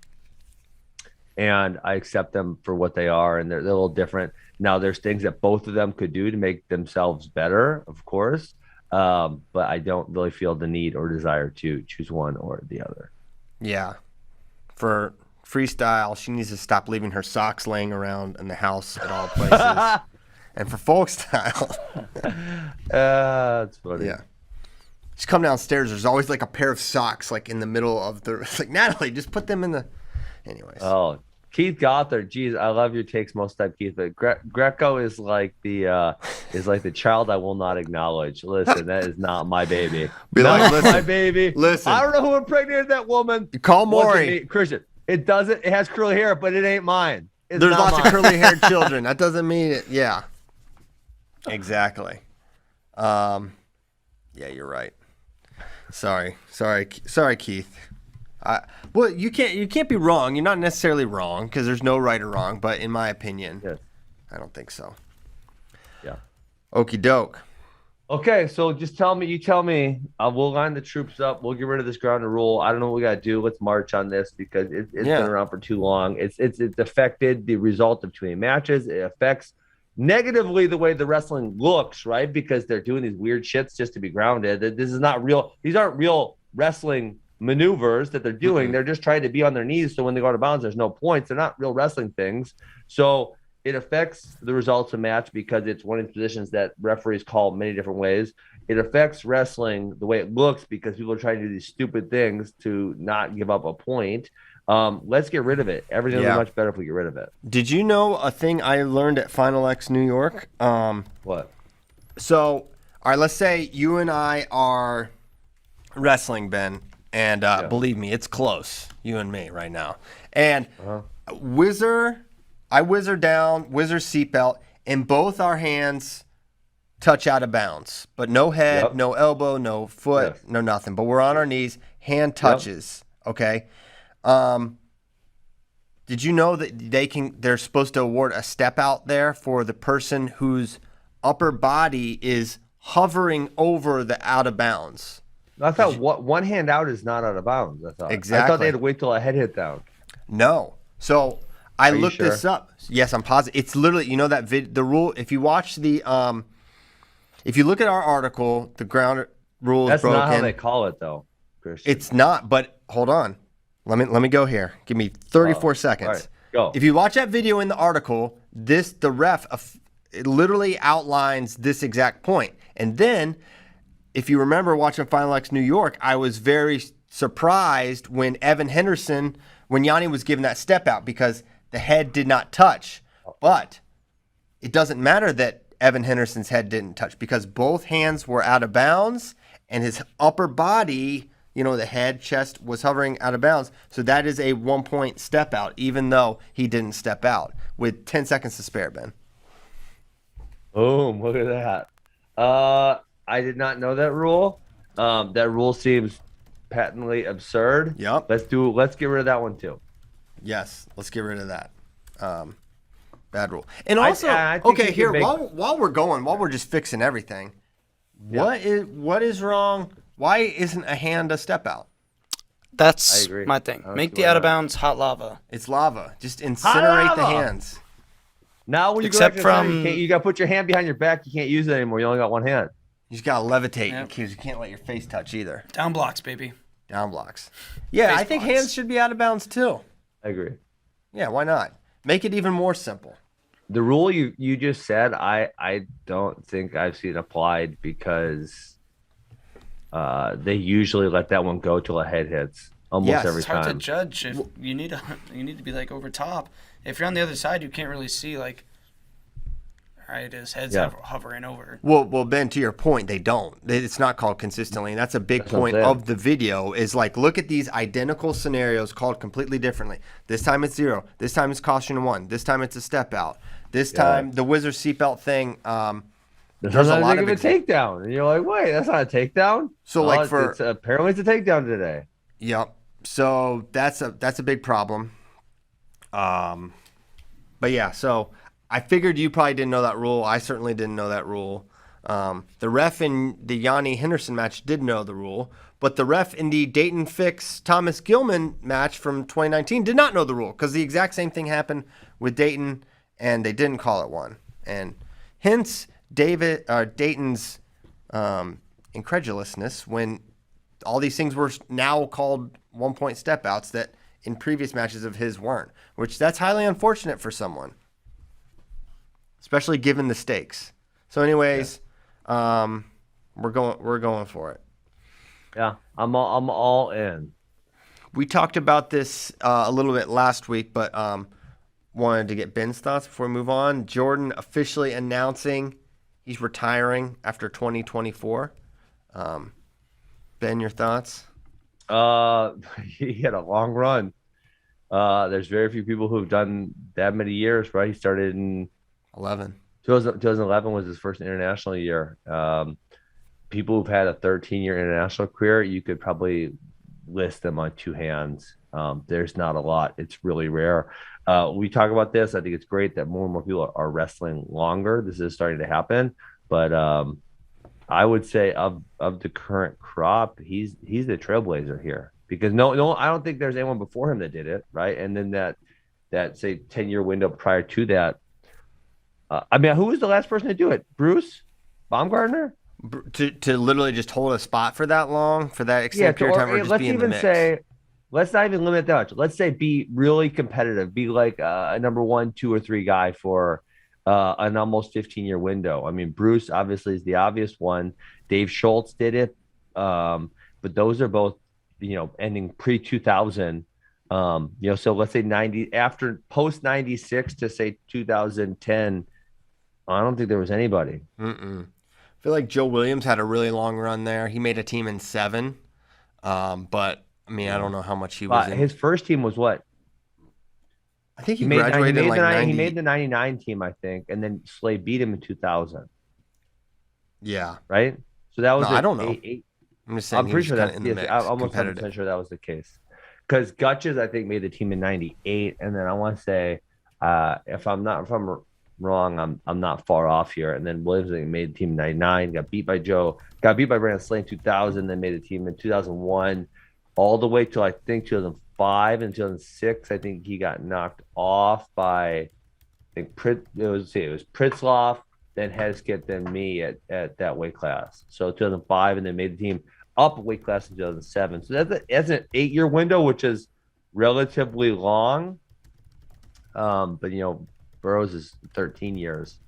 I accept them for what they are, and they're a little different. Now, there's things that both of them could do to make themselves better, of course, but I don't really feel the need or desire to choose one or the other. Yeah. For freestyle, she needs to stop leaving her socks laying around in the house at all places. And for folk style, That's funny. yeah. Just come downstairs. There's always like a pair of socks like in the middle of the. It's like, Natalie, just put them in the. Anyways. Oh, Keith Gothard. Geez, I love your takes most time, Keith. But Greco is like the child I will not acknowledge. Listen, that is not my baby. Listen, my baby. Listen. I don't know who impregnated that woman. Call Maury. Christian. It doesn't. It has curly hair, but it ain't mine. It's There's not lots mine. of curly haired children. That doesn't mean it. Yeah. Exactly. Yeah, you're right. Sorry, Keith. Well, you can't be wrong. You're not necessarily wrong because there's no right or wrong. But in my opinion, Yes. I don't think so. Yeah. Okie doke. Okay, so you tell me. We'll line the troops up. We'll get rid of this grounded rule. I don't know what we got to do. Let's march on this because it's been around for too long. It's affected the result of too many matches. It affects negatively the way the wrestling looks, right? Because they're doing these weird shits just to be grounded. This is not real. These aren't real wrestling maneuvers that they're doing. Mm-hmm. They're just trying to be on their knees. So when they go out of bounds, there's no points. They're not real wrestling things. So it affects the results of match because it's one of the positions that referees call many different ways. It affects wrestling the way it looks because people are trying to do these stupid things to not give up a point. Let's get rid of it. Everything will be much better if we get rid of it. Did you know a thing I learned at Final X New York? What? So, all right, let's say you and I are wrestling, Ben, and believe me, it's close, you and me right now. And I whizzer down, whizzer seatbelt, and both our hands touch out of bounds. But no head, no elbow, no foot, no nothing. But we're on our knees, hand touches, okay? Did you know that they're supposed to award a step out there for the person whose upper body is hovering over the out of bounds? I thought one hand out is not out of bounds. Exactly. I thought they had to wait till a head hit down. No. So I looked sure? this up. Yes, I'm positive. It's literally, that the rule. If you watch if you look at our article, the ground rule is broken. That's not how they call it, though, Christian. It's not. But hold on. Let me go here. Give me 34 seconds. All right, go. If you watch that video in the article, the ref it literally outlines this exact point. And then, if you remember watching Final X New York, I was very surprised when Yanni was given that step out because the head did not touch. But it doesn't matter that Evan Henderson's head didn't touch because both hands were out of bounds and his upper body, the head, chest was hovering out of bounds. So that is a 1 point step out, even though he didn't step out with 10 seconds to spare, Ben. Boom, look at that. I did not know that rule. That rule seems patently absurd. Yep. Let's get rid of that one too. Yes, let's get rid of that. Bad rule. And I also, think okay, you here can make- while we're just fixing everything, what is wrong? Why isn't a hand a step out? That's I agree. my thing. I don't Make see the why out of not. bounds hot lava. It's lava. Just incinerate the lava! hands. Now when you Except go extra from- you got to put your hand behind your back. You can't use it anymore. You only got one hand. You just gotta levitate Yep. because you can't let your face touch either. Down blocks, baby. Down blocks. Yeah, Face I think blocks. hands should be out of bounds too. I agree. Yeah, why not? Make it even more simple. The rule you just said, I don't think I've seen applied because they usually let that one go till a head hits almost Yes. every It's hard to time. judge if you need to be like over top. If you're on the other side, you can't really see like. All right, his head's Yeah. hovering over. Well, Ben, to your point, they don't. It's not called consistently, and that's a big That's what I'm point saying. of the video. Is like, look at these identical scenarios called completely differently. This time it's 0. This time it's caution 1. This time it's a step out. This time the wizard seatbelt thing. There's a Sometimes lot they of give a takedown, and you're like, wait, that's not a takedown. So, like, it's apparently it's a takedown today. Yep. So that's a big problem. But yeah, so I figured you probably didn't know that rule. I certainly didn't know that rule. The ref in the Yanni Henderson match did know the rule, but the ref in the Dayton Fix Thomas Gilman match from 2019 did not know the rule because the exact same thing happened with Dayton, and they didn't call it one. And hence Dayton's incredulousness when all these things were now called 1-point step outs that in previous matches of his weren't, which that's highly unfortunate for someone, especially given the stakes. So anyways, we're going for it. Yeah, I'm all in. We talked about this a little bit last week, but wanted to get Ben's thoughts before we move on. Jordan officially announcing he's retiring after 2024. Ben, your thoughts? He had a long run. There's very few people who've done that many years, right? He started in 2011 was his first international year. People who've had a 13-year international career, you could probably list them on two hands. There's not a lot. It's really rare. We talk about this. I think it's great that more and more people are wrestling longer. This is starting to happen. But I would say of the current crop, he's the trailblazer here. Because no, I don't think there's anyone before him that did it, right? And then that say 10-year window prior to that. I mean, who was the last person to do it? Bruce Baumgartner? To literally just hold a spot for that long, for that extended period of time, or just let's be in the even mix? say, let's not even limit that much. Let's say be really competitive, be like a number 1, 2, or 3 guy for an almost 15-year window. I mean, Bruce obviously is the obvious one. Dave Schultz did it, but those are both, ending pre-2000. So let's say 90 after post 96 to say 2010. I don't think there was anybody. I feel like Joe Williams had a really long run there. He made a team in 7, but I mean, I don't know how much he was in. His first team was what? I think he graduated in like 90. He made the 99 team, I think, and then Slay beat him in 2000. Yeah. Right? So that was I don't know. I'm just saying I'm pretty sure that's in the mix, I'm almost competitive. 100% sure that was the case. Because Gutches, I think, made the team in 98, and then I want to say, if I'm wrong, I'm not far off here. And then Williams made the team in 99, got beat by Brandon Slay in 2000, then made the team in 2001, all the way till I think 2005 and 2006. I think he got knocked off by, it was Pritzloff, then Heskett, then me at that weight class. So 2005, and then made the team up a weight class in 2007. So that's an 8-year window, which is relatively long. But Burroughs is 13 years.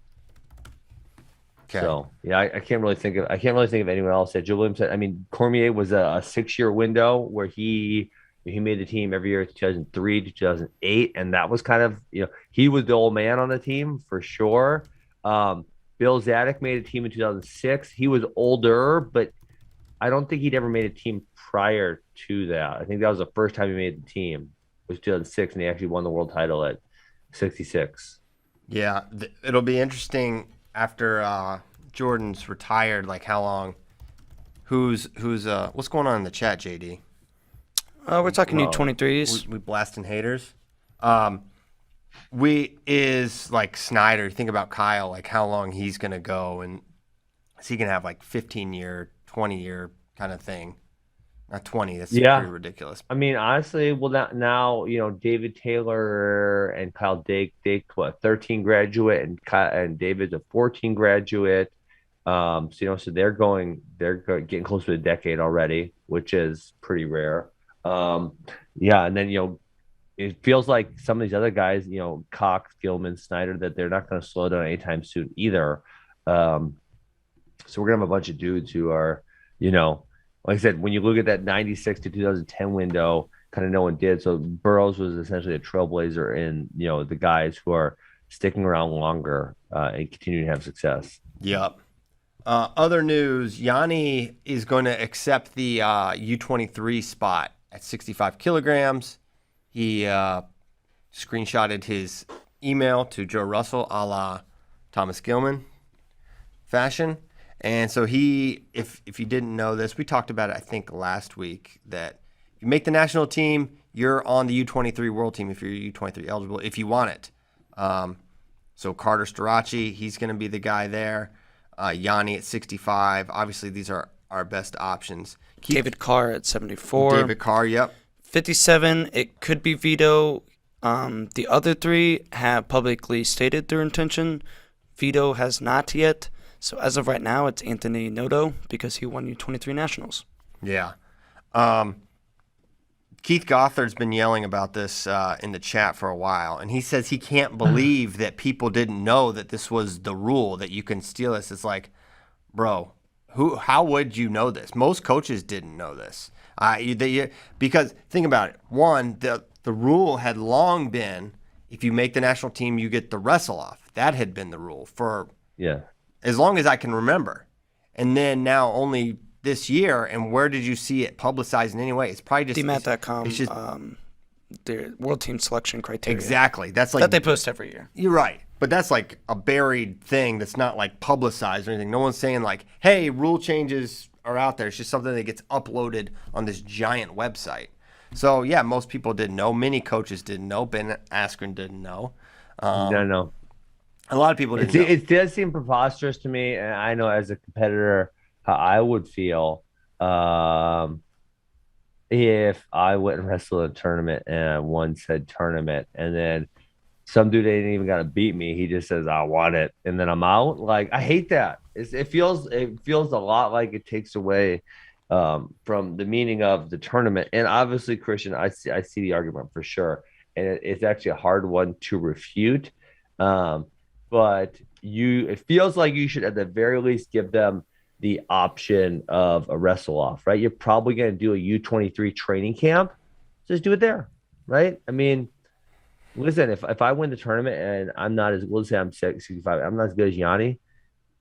Okay. So yeah, I can't really think of anyone else. Joe Williams said, I mean, Cormier was a 6-year window where he made the team every year 2003 to 2008, and that was kind of he was the old man on the team for sure. Bill Zadek made a team in 2006. He was older, but I don't think he'd ever made a team prior to that. I think that was the first time he made the team. It was 2006, and he actually won the world title at 66. Yeah, it'll be interesting after Jordan's retired, like how long, who's what's going on in the chat, JD? We're talking U23s. We blasting haters? Is like Snyder. You think about Kyle, like how long he's going to go, and is he going to have like 15-year, 20-year kind of thing? Not 20. That's Yeah. pretty ridiculous. I mean, honestly, well, now David Taylor and Kyle Dake, what, 13 graduate, and David's a 14 graduate. So getting close to a decade already, which is pretty rare. Yeah, and then it feels like some of these other guys, Cox, Gilman, Snyder, that they're not going to slow down anytime soon either. So we're gonna have a bunch of dudes who are, like I said, when you look at that 96 to 2010 window, kind of no one did. So Burroughs was essentially a trailblazer in, the guys who are sticking around longer and continue to have success. Yep. Other news, Yanni is going to accept the U23 spot at 65 kilograms. He screenshotted his email to Joe Russell a la Thomas Gilman fashion. And so if you didn't know this, we talked about it, I think, last week, that if you make the national team, you're on the U23 world team if you're U23 eligible, if you want it. So Carter Starachi, he's going to be the guy there. Yanni at 65. Obviously, these are our best options. David Carr at 74. David Carr, yep. 57, it could be Vito. The other three have publicly stated their intention. Vito has not yet. So as of right now, it's Anthony Noto because he won U23 Nationals. Yeah. Keith Gothard's been yelling about this in the chat for a while, and he says he can't believe that people didn't know that this was the rule, that you can steal this. It's like, bro, how would you know this? Most coaches didn't know this. Because think about it. One, the rule had long been if you make the national team, you get the wrestle off. That had been the rule for as long as I can remember. And then now only this year, and where did you see it publicized in any way? It's probably just DMAT.com, it's just their world team selection criteria. Exactly. That's like that they post every year. You're right. But that's like a buried thing that's not like publicized or anything. No one's saying like, hey, rule changes are out there. It's just something that gets uploaded on this giant website. So, yeah, most people didn't know. Many coaches didn't know. Ben Askren didn't know. No. A lot of people didn't know. It does seem preposterous to me, and I know as a competitor how I would feel if I went and wrestled a tournament and I won said tournament, and then some dude ain't even got to beat me. He just says, I want it, and then I'm out. Like, I hate that. It feels a lot like it takes away from the meaning of the tournament. And obviously, Christian, I see the argument for sure, and it's actually a hard one to refute. But it feels like you should at the very least give them the option of a wrestle off, right? You're probably going to do a U23 training camp. Just do it there, right? I mean, listen, if I win the tournament and I'm not as, let's say I'm 65, I'm not as good as Yanni,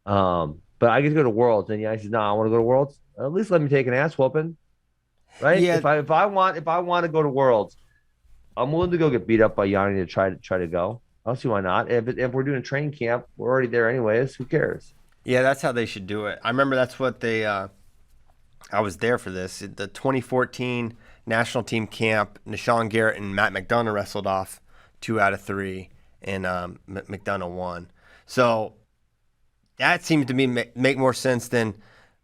but I get to go to Worlds, and Yanni says, no, I want to go to Worlds. At least let me take an ass whooping, right? Yeah. If I want to go to Worlds, I'm willing to go get beat up by Yanni to try to go. I don't see why not. If we're doing a training camp, we're already there anyways. Who cares? Yeah, that's how they should do it. I remember that's what they I was there for this. The 2014 national team camp, Nishan Garrett and Matt McDonough wrestled off 2 out of 3, and McDonough won. So that seems to me make more sense than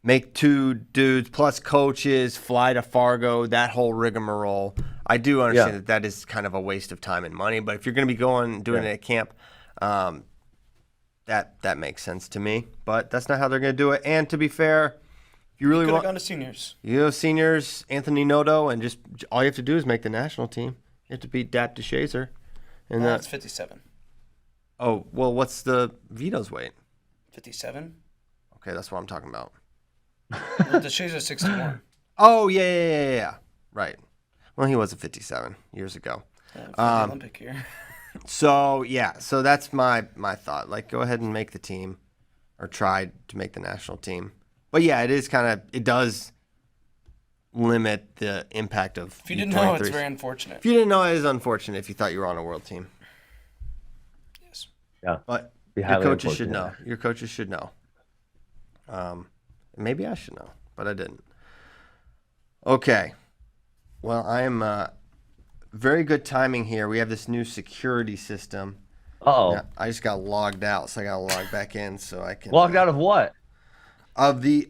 make 2 dudes plus coaches fly to Fargo, that whole rigmarole. I do understand that is kind of a waste of time and money, but if you're going to be doing it at camp, that makes sense to me. But that's not how they're going to do it. And to be fair, if you really want gone to seniors. Seniors, Anthony Noto, and just all you have to do is make the national team. You have to beat Dap DeShazer. And that's 57. Oh, well, what's the Vito's weight? 57? Okay, that's what I'm talking about. Well, DeShazer's 61. Oh, yeah. Right. Well, he was a 57 years ago. For the Olympic year. So that's my thought. Like, go ahead and make the team, or try to make the national team. But yeah, it does limit the impact of. If you didn't know, it's very unfortunate. If you didn't know, it is unfortunate if you thought you were on a world team. Yes. Yeah. But your coaches should know. Your coaches should know. Maybe I should know, but I didn't. Okay. Well, I am very good timing here. We have this new security system. Uh-oh. Now, I just got logged out, so I got to log back in so I can Logged out of what? of the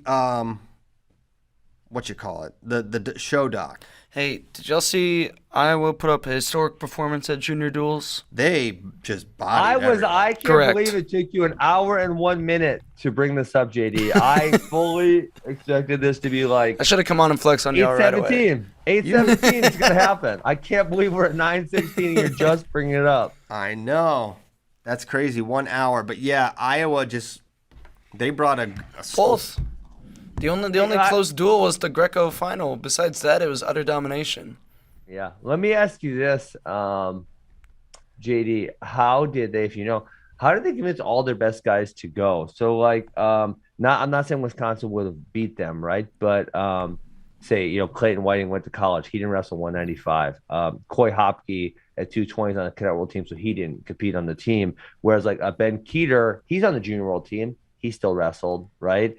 what you call it, the show doc. Hey, did y'all see Iowa put up a historic performance at Junior Duels? They just bodied I can't Correct. believe it took you an hour and 1 minute to bring this up, JD. I fully expected this to be like I should have come on and flex on y'all right away. 8:17. 8:17 is gonna happen. I can't believe we're at 9:16 and you're just bringing it up. I know. That's crazy. 1 hour. But yeah, Iowa they brought a Both. The only close duel was the Greco final. Besides that, it was utter domination. Yeah. Let me ask you this, JD. How did they, if you know, how did they convince all their best guys to go? So like, I'm not saying Wisconsin would have beat them, right? But say, Clayton Whiting went to college. He didn't wrestle 195. Coy Hopke at 220 on the cadet world team, so he didn't compete on the team. Whereas like Ben Keeter, he's on the junior world team. He still wrestled, right?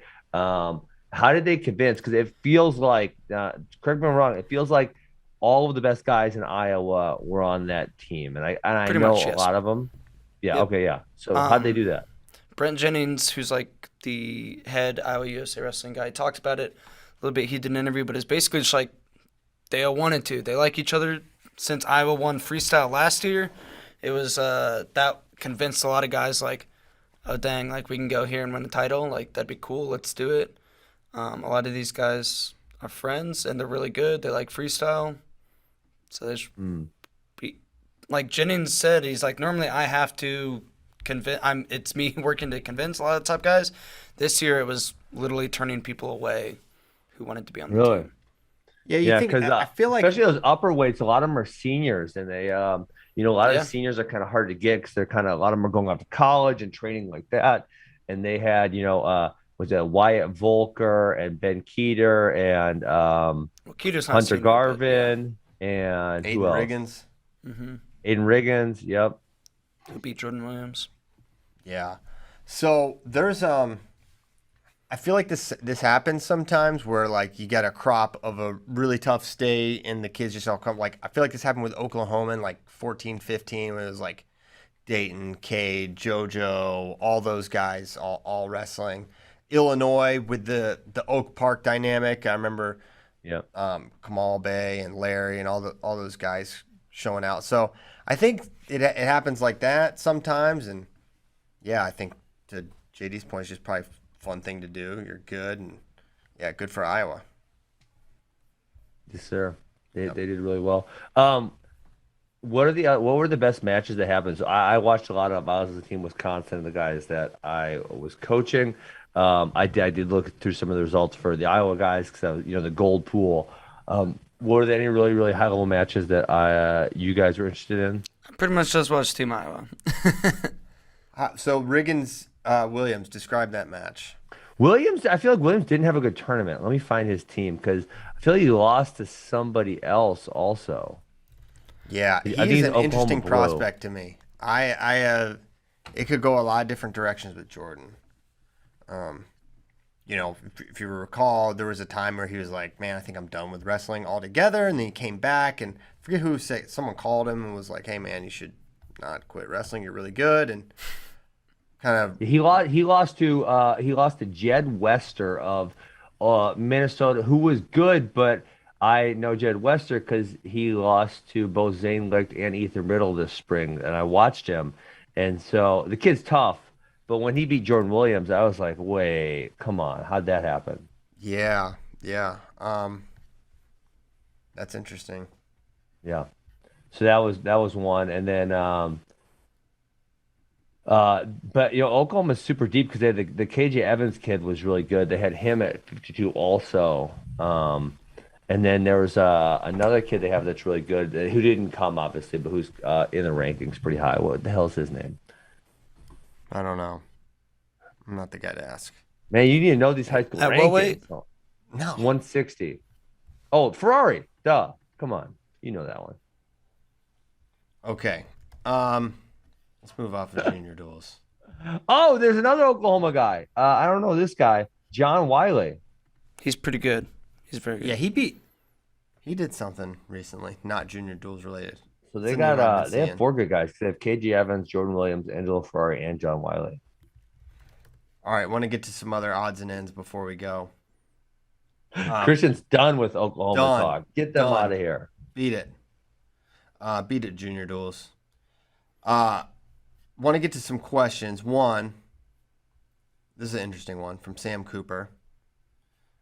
How did they convince? Because it feels like, correct me if I'm wrong, it feels like all of the best guys in Iowa were on that team, and I Pretty know much, yes. a lot of them. Yeah. Yep. Okay. Yeah. So how'd they do that? Brent Jennings, who's like the head Iowa USA wrestling guy, talked about it a little bit. He did an interview, but it's basically just like they all wanted to. They like each other since Iowa won freestyle last year. It was that convinced a lot of guys like, oh dang, like we can go here and win a title. Like that'd be cool. Let's do it. A lot of these guys are friends and they're really good. They like freestyle. So they should be, like Jennings said, he's like, normally I have to convince, it's me working to convince a lot of the top guys. This year it was literally turning people away who wanted to be on the team. Yeah, you think, because I feel like especially those upper weights, a lot of them are seniors, and they, a lot Yeah. of seniors are kind of hard to get because they're a lot of them are going off to college and training like that. And they had, was it Wyatt Volker and Ben Keeter and Well, Keter's not Hunter senior, but Garvin and who Aiden else? Riggins. Aiden Riggins. Yep. who beat Jordan Williams. Yeah. So there's I feel like this happens sometimes where like you get a crop of a really tough state and the kids just all come, like I feel like this happened with Oklahoma in like 14, 15 when it was like Dayton, Cade, JoJo, all those guys all wrestling. Illinois with the Oak Park dynamic. I remember Kamal Bay and Larry and all those guys showing out. So I think it happens like that sometimes, and yeah, I think to JD's point, it's just probably a fun thing to do. You're good, and yeah, good for Iowa. Yes, sir. They did really well. What were the best matches that happened? So I watched a lot of. I was the team Wisconsin, the guys that I was coaching. I did look through some of the results for the Iowa guys because the gold pool. Were there any really really high level matches that you guys were interested in? I pretty much just watched Team Iowa. So Riggins Williams, describe that match. Williams, I feel like Williams didn't have a good tournament. Let me find his team because I feel like he lost to somebody else also. Yeah, I think he's an Oklahoma interesting Blue. prospect to me. It could go a lot of different directions with Jordan. If you recall, there was a time where he was like, "Man, I think I'm done with wrestling altogether," and then he came back, and I forget who said, someone called him and was like, "Hey, man, you should not quit wrestling. You're really good." And kind of He lost to Jed Wester of Minnesota, who was good, but I know Jed Wester because he lost to both Zane Licht and Ethan Riddle this spring, and I watched him, and so the kid's tough. But when he beat Jordan Williams, I was like, "Wait, come on, how'd that happen?" yeah. That's interesting. Yeah, so that was one, and then but Oklahoma's super deep because they had the KJ Evans kid was really good. They had him at 52 also. And then there was another kid they have that's really good who didn't come obviously, but who's in the rankings pretty high. What the hell is his name? I don't know. I'm not the guy to ask. Man, you need to know these high school At rankings. what weight? No. 160. Oh, Ferrari. Duh. Come on. You know that one. Okay. Let's move off of junior duels. Oh, there's another Oklahoma guy. I don't know this guy. John Wiley. He's pretty good. He's very good. Yeah, he beat He did something recently, not junior duels related. So It's they a name I've got been they have seeing. 4 good guys. They have KG Evans, Jordan Williams, Angelo Ferrari, and John Wiley. All right, want to get to some other odds and ends before we go. Christian's done with Oklahoma Done. talk. Get them Done. out of here. Beat it. Beat it, junior duels. Want to get to some questions. One, this is an interesting one from Sam Cooper.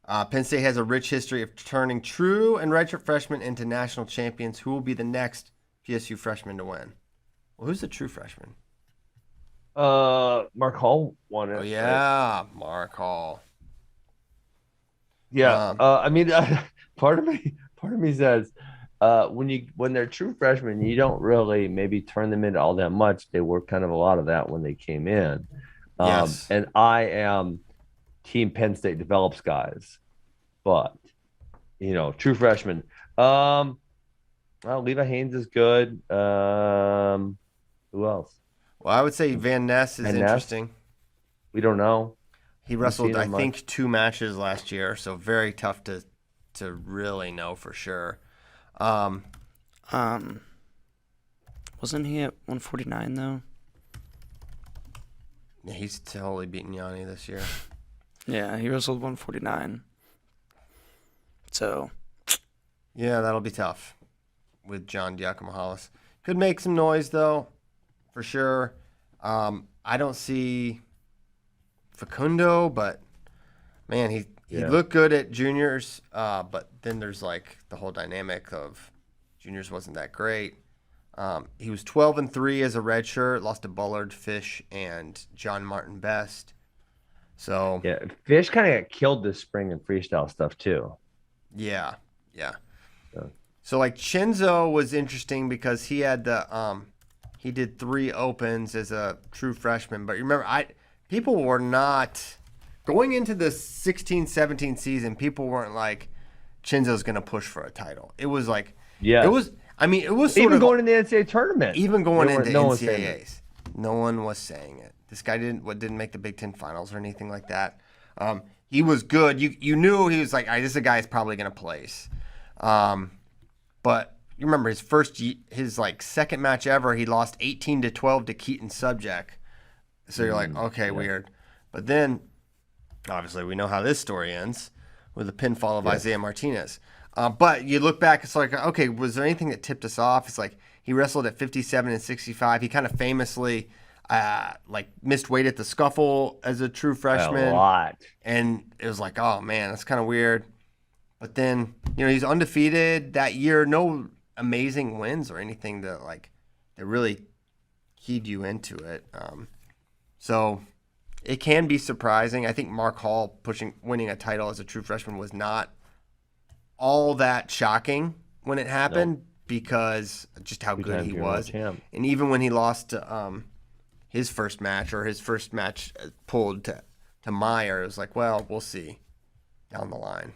Penn State has a rich history of turning true and redshirt freshmen into national champions. Who will be the next PSU freshman to win? Well, who's the true freshman? Mark Hall won it. Oh, yeah, Mark Hall. Yeah. I mean, part of me says, when they're true freshmen, you don't really maybe turn them into all that much. They were kind of a lot of that when they came in. Yes. And I am Team Penn State develops guys, but true freshmen. Well, Levi Haynes is good. Who else? Well, I would say Van Ness is Van Ness? interesting. We don't know. He wrestled, seen I him much? think, 2 matches last year, so very tough to really know for sure. Wasn't he at 149 though? Yeah, he's totally beaten Yanni this year. Yeah, he wrestled 149. So Yeah, that'll be tough with John Giacomo-Hollis. Could make some noise, though, for sure. I don't see Facundo, but, man, he looked good at juniors, but then there's, like, the whole dynamic of juniors wasn't that great. He was 12-3 as a redshirt, lost to Bullard, Fish, and John Martin Best. So, Yeah, Fish kind of got killed this spring in freestyle stuff too. yeah. So. So like Chenzo was interesting because he had he did 3 opens as a true freshman. But remember, people were not going into the 16-17 season. People weren't like Chenzo's going to push for a title. It was like Yeah, it was. I mean, it was sort even of going in the NCAA tournament. even going They into no one saying it. NCAAs. No one was saying it. This guy didn't make the Big Ten finals or anything like that. He was good. You knew he was like, this is a guy is probably going to place. But you remember his like second match ever, he lost 18-12 to Keaton Subject. So you're like, okay, weird. But then, obviously, we know how this story ends with the pinfall of Isaiah Martinez. But you look back, it's like, okay, was there anything that tipped us off? It's like he wrestled at 57 and 65. He kind of famously missed weight at the scuffle as a true freshman. A lot. And it was like, oh man, that's kind of weird. But then, he's undefeated that year. No amazing wins or anything that really keyed you into it. So it can be surprising. I think Mark Hall winning a title as a true freshman was not all that shocking when it happened because just how good he was. And even when he lost to his first match pulled to Meyer, it was like, well, we'll see down the line.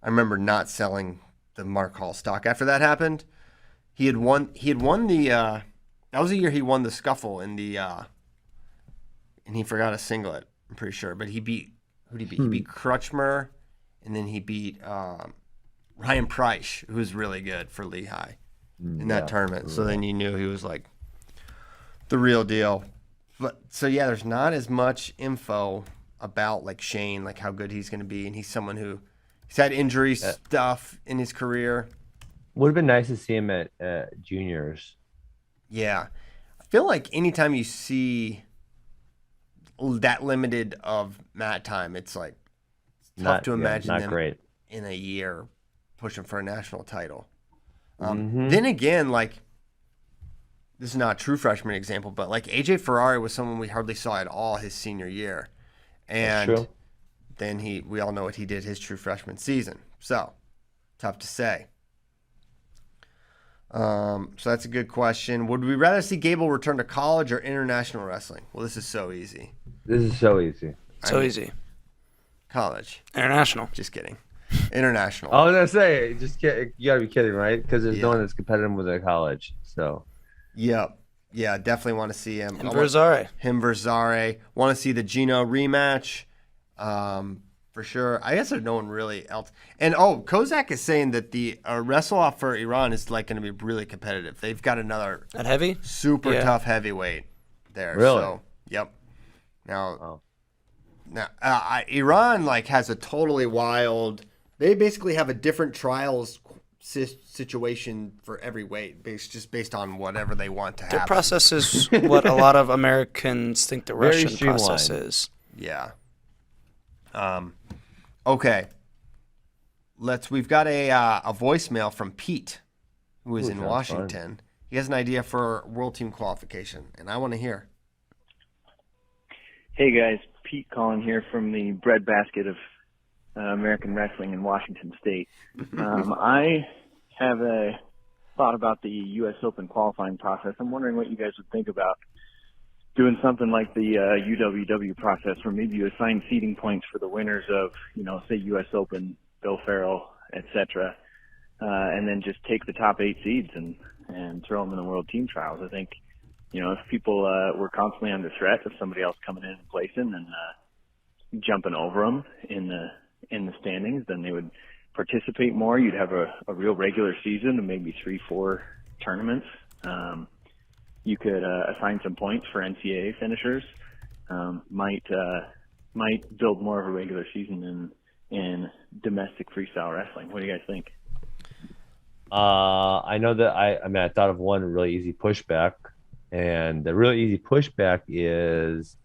I remember not selling the Mark Hall stock after that happened. He had won the that was the year he won the scuffle in the and he forgot a singlet, I'm pretty sure. But who'd he beat? He beat Crutchmer, and then he beat Ryan Price, who was really good for Lehigh in that tournament. So then you knew he was like the real deal. But so yeah, there's not as much info about like Shane, like how good he's going to be, and he's someone who he's had injury stuff in his career. Would have been nice to see him at juniors. Yeah, I feel like anytime you see that limited of mat time, it's like tough to imagine them great. in a year pushing for a national title. Then again, like this is not a true freshman example, but like AJ Ferrari was someone we hardly saw at all his senior year, and then we all know what he did his true freshman season. So tough to say. So that's a good question. Would we rather see Gable return to college or international wrestling? Well, this is so easy. This is so easy. Easy. College. International. Just kidding. International. I was gonna say, you gotta be kidding, right? Because there's no one that's competitive with a college. So. Yep. Yeah, definitely want to see him. Him versus Zare. Want to see the Gino rematch. for sure. I guess there's no one really else. And Kozak is saying that the wrestle off for Iran is like going to be really competitive. They've got another At heavy? super tough heavyweight there. Really? So, yep. Now, Iran like has a totally wild. They basically have a different trials situation for every weight, based on whatever they want to happen. Their process is what a lot of Americans think the Very Russian process streamlined. is. Yeah. Okay. We've got a voicemail from Pete, who is in sounds Washington. fun. He has an idea for World Team qualification, and I want to hear. Hey guys, Pete calling here from the breadbasket of American wrestling in Washington State. I have a thought about the U.S. Open qualifying process. I'm wondering what you guys would think about doing something like the UWW process, where maybe you assign seeding points for the winners of, say U.S. Open, Bill Farrell, etc., and then just take the top 8 seeds and throw them in the World Team Trials. I think, if people were constantly under threat of somebody else coming in and placing and jumping over them in the standings, then they would participate more. You'd have a real regular season of maybe 3-4 tournaments. You could assign some points for NCAA finishers. Might build more of a regular season in domestic freestyle wrestling. What do you guys think? I know that I thought of one really easy pushback, and the really easy pushback is,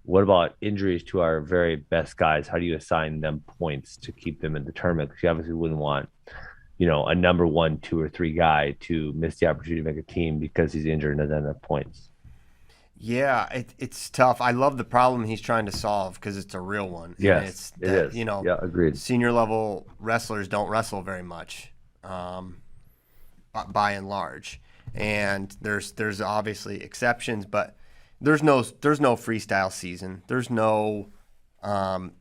what about injuries to our very best guys? How do you assign them points to keep them in the tournament? Because you obviously wouldn't want, a number 1, 2, or 3 guy to miss the opportunity to make a team because he's injured and doesn't have points. Yeah, it's tough. I love the problem he's trying to solve because it's a real one. Yes, it is. Yeah, agreed. Senior level wrestlers don't wrestle very much, by and large. And there's obviously exceptions, but there's no freestyle season. There's no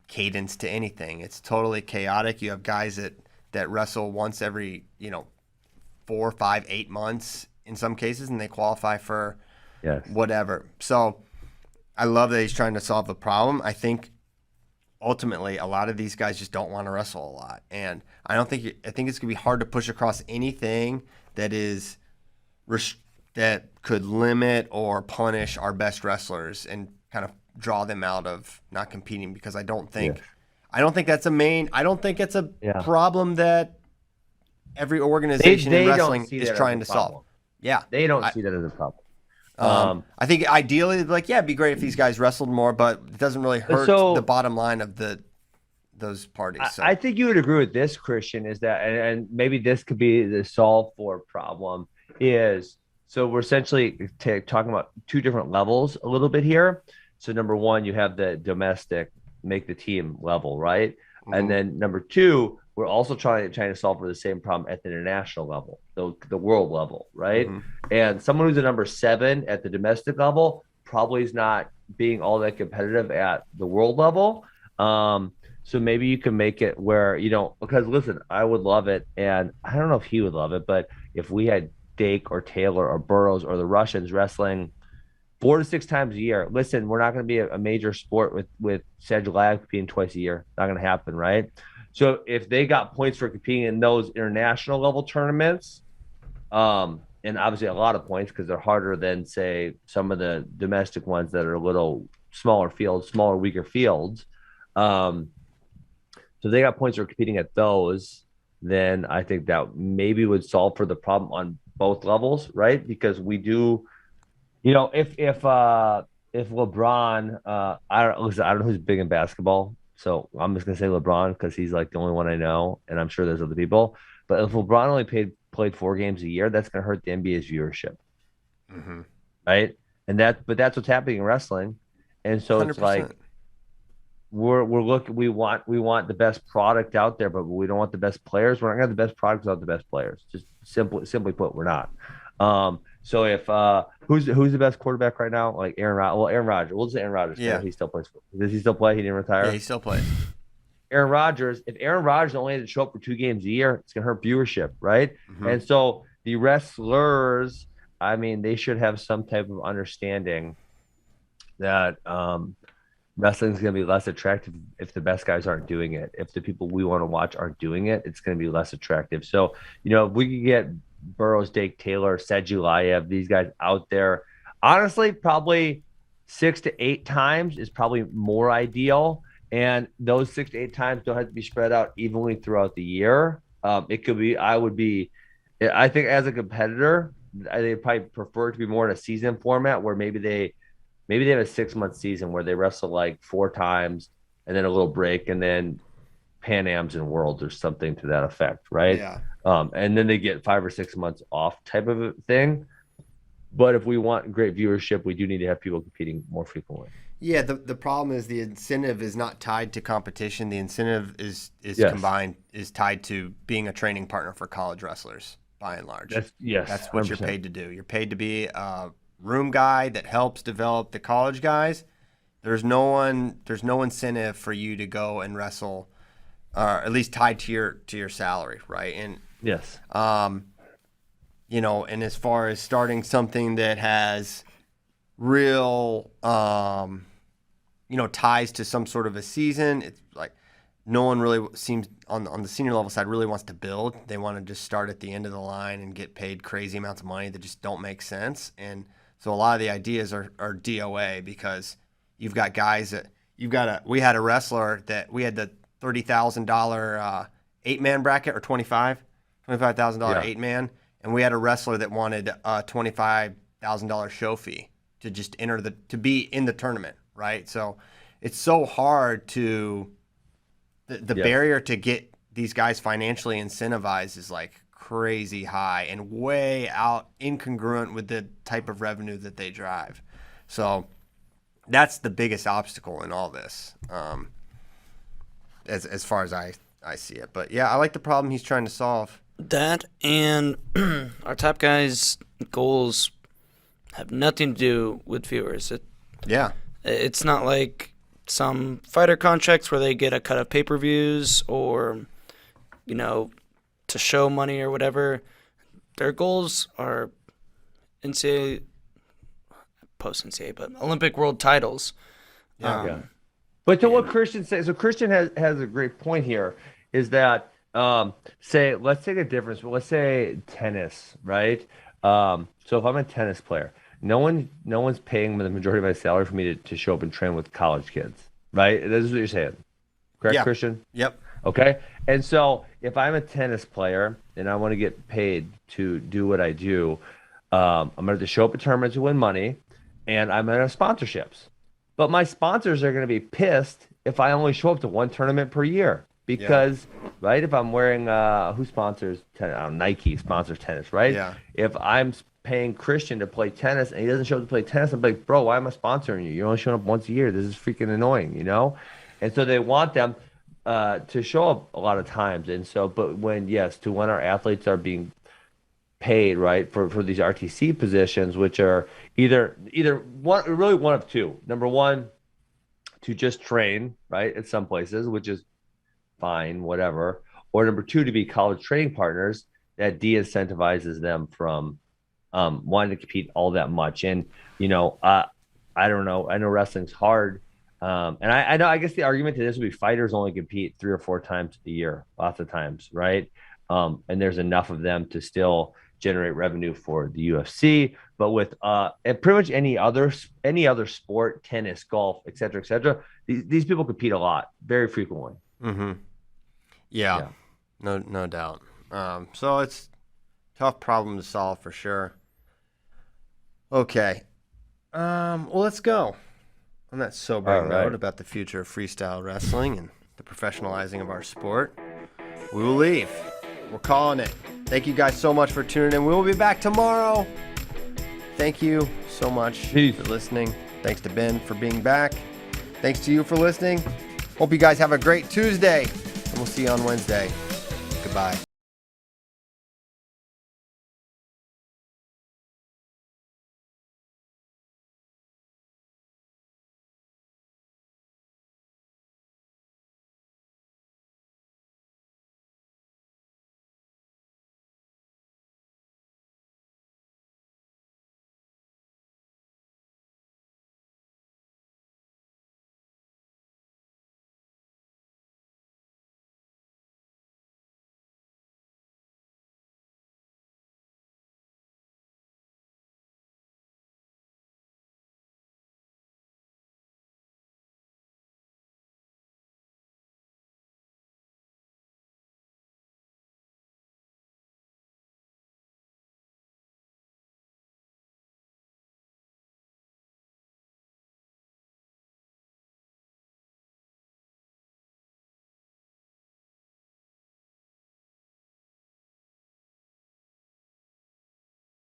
cadence to anything. It's totally chaotic. You have guys that wrestle once every 4, 5, 8 months in some cases, and they qualify for whatever. So I love that he's trying to solve the problem. I think ultimately a lot of these guys just don't want to wrestle a lot, and I think it's gonna be hard to push across anything that is that could limit or punish our best wrestlers and kind of draw them out of not competing, because I don't think that's a problem that every organization in wrestling is trying to solve. Yeah. They don't see that as a problem. I think ideally, it'd be great if these guys wrestled more, but it doesn't really hurt the bottom line of those parties. So. I think you would agree with this, Christian, is that, and maybe this could be the solve for problem, is, so we're essentially talking about 2 different levels a little bit here. So number 1, you have the domestic make the team level, right? Mm-hmm. And then number 2, we're also trying to solve for the same problem at the international level, the world level, right? Mm-hmm. And someone who's a number 7 at the domestic level probably is not being all that competitive at the world level. So maybe you can make it where, because listen, I would love it, and I don't know if he would love it, but if we had Dake or Taylor or Burroughs or the Russians wrestling 4 to 6 times a year. Listen, we're not going to be a major sport with Sedgwick competing twice a year. Not going to happen, right? So if they got points for competing in those international level tournaments, and obviously a lot of points because they're harder than, say, some of the domestic ones that are a little smaller fields, smaller, weaker fields. So they got points for competing at those, then I think that maybe would solve for the problem on both levels, right? Because we do, if LeBron, I don't know who's big in basketball, so I'm just gonna say LeBron because he's like the only one I know, and I'm sure there's other people. But if LeBron only played 4 games a year, that's gonna hurt the NBA's viewership, right? And that's what's happening in wrestling, and so 100%. It's like we're looking. We want the best product out there, but we don't want the best players. We're not gonna have the best products without the best players. Just simply put, we're not. So if who's the best quarterback right now? Like Aaron Rodgers. Well, Aaron Rodgers. We'll just say Aaron Rodgers. Yeah. He still plays. Does he still play? He didn't retire. Yeah, he still plays. Aaron Rodgers. If Aaron Rodgers only had to show up for 2 games a year, it's gonna hurt viewership, right? Mm-hmm. And so the wrestlers, I mean, they should have some type of understanding that wrestling's going to be less attractive if the best guys aren't doing it. If the people we want to watch aren't doing it, it's going to be less attractive. So, if we could get Burroughs, Dake Taylor, Sedulayev, these guys out there, honestly, probably 6 to 8 times is probably more ideal. And those 6 to 8 times don't have to be spread out evenly throughout the year. It could be, I think as a competitor, they probably prefer to be more in a season format where maybe they have a 6-month season where they wrestle like 4 times and then a little break and then Pan Ams and Worlds or something to that effect, right? Yeah. And then they get 5 or 6 months off type of a thing. But if we want great viewership, we do need to have people competing more frequently. Yeah, the problem is the incentive is not tied to competition. The incentive is tied to being a training partner for college wrestlers, by and large. That's what 100%. you're paid to do. You're paid to be a room guy that helps develop the college guys. There's no incentive for you to go and wrestle, at least tied to your salary, right? And yes, and as far as starting something that has real ties to some sort of a season, it's like no one really seems on the senior level side really wants to build. They want to just start at the end of the line and get paid crazy amounts of money that just don't make sense. And so a lot of the ideas are DOA because you've got guys that we had a wrestler that we had the $30,000 8-man bracket or $25,000 8-man, and we had a wrestler that wanted a $25,000 show fee to just to be in the tournament, right? So it's so hard to the barrier to get these guys financially incentivized is like crazy high and way out incongruent with the type of revenue that they drive. So that's the biggest obstacle in all this, as far as I see it. But yeah, I like the problem he's trying to solve. That and our top guys' goals have nothing to do with viewers. It's not like some fighter contracts where they get a cut of pay-per-views or, to show money or whatever. Their goals are NCAA, post-NCAA, but Olympic world titles. But to what Christian says, so Christian has a great point here, is that let's take a difference. Let's say tennis, right? So if I'm a tennis player, no one's paying the majority of my salary for me to show up and train with college kids, right? This is what you're saying, correct, Christian? Yep. Okay. And so if I'm a tennis player and I want to get paid to do what I do, I'm going to have to show up at tournaments to win money, and I'm going to have sponsorships. But my sponsors are going to be pissed if I only show up to one tournament per year. Because, right, if I'm wearing, who sponsors tennis? Nike sponsors tennis, right? Yeah. If I'm paying Christian to play tennis and he doesn't show up to play tennis, I'm like, bro, why am I sponsoring you? You're only showing up once a year. This is freaking annoying, And so they want them to show up a lot of times. And so, but when our athletes are being paid, right, for these RTC positions, which are either one of two. Number one, to just train, right, at some places, which is fine, whatever. Or number two, to be college training partners that de-incentivizes them from wanting to compete all that much. And, I don't know. I know wrestling's hard. And I know, I guess the argument to this would be fighters only compete 3 or 4 times a year, lots of times, right? And there's enough of them to still generate revenue for the UFC. But with and pretty much any other sport, tennis, golf, et cetera, these people compete a lot, very frequently. Mm-hmm. Yeah. No doubt. So it's a tough problem to solve for sure. Okay. Well, let's go on that sobering note about the future of freestyle wrestling and the professionalizing of our sport. We will leave. We're calling it. Thank you guys so much for tuning in. We will be back tomorrow. Thank you so much for listening. Thanks to Ben for being back. Thanks to you for listening. Hope you guys have a great Tuesday, and we'll see you on Wednesday. Goodbye.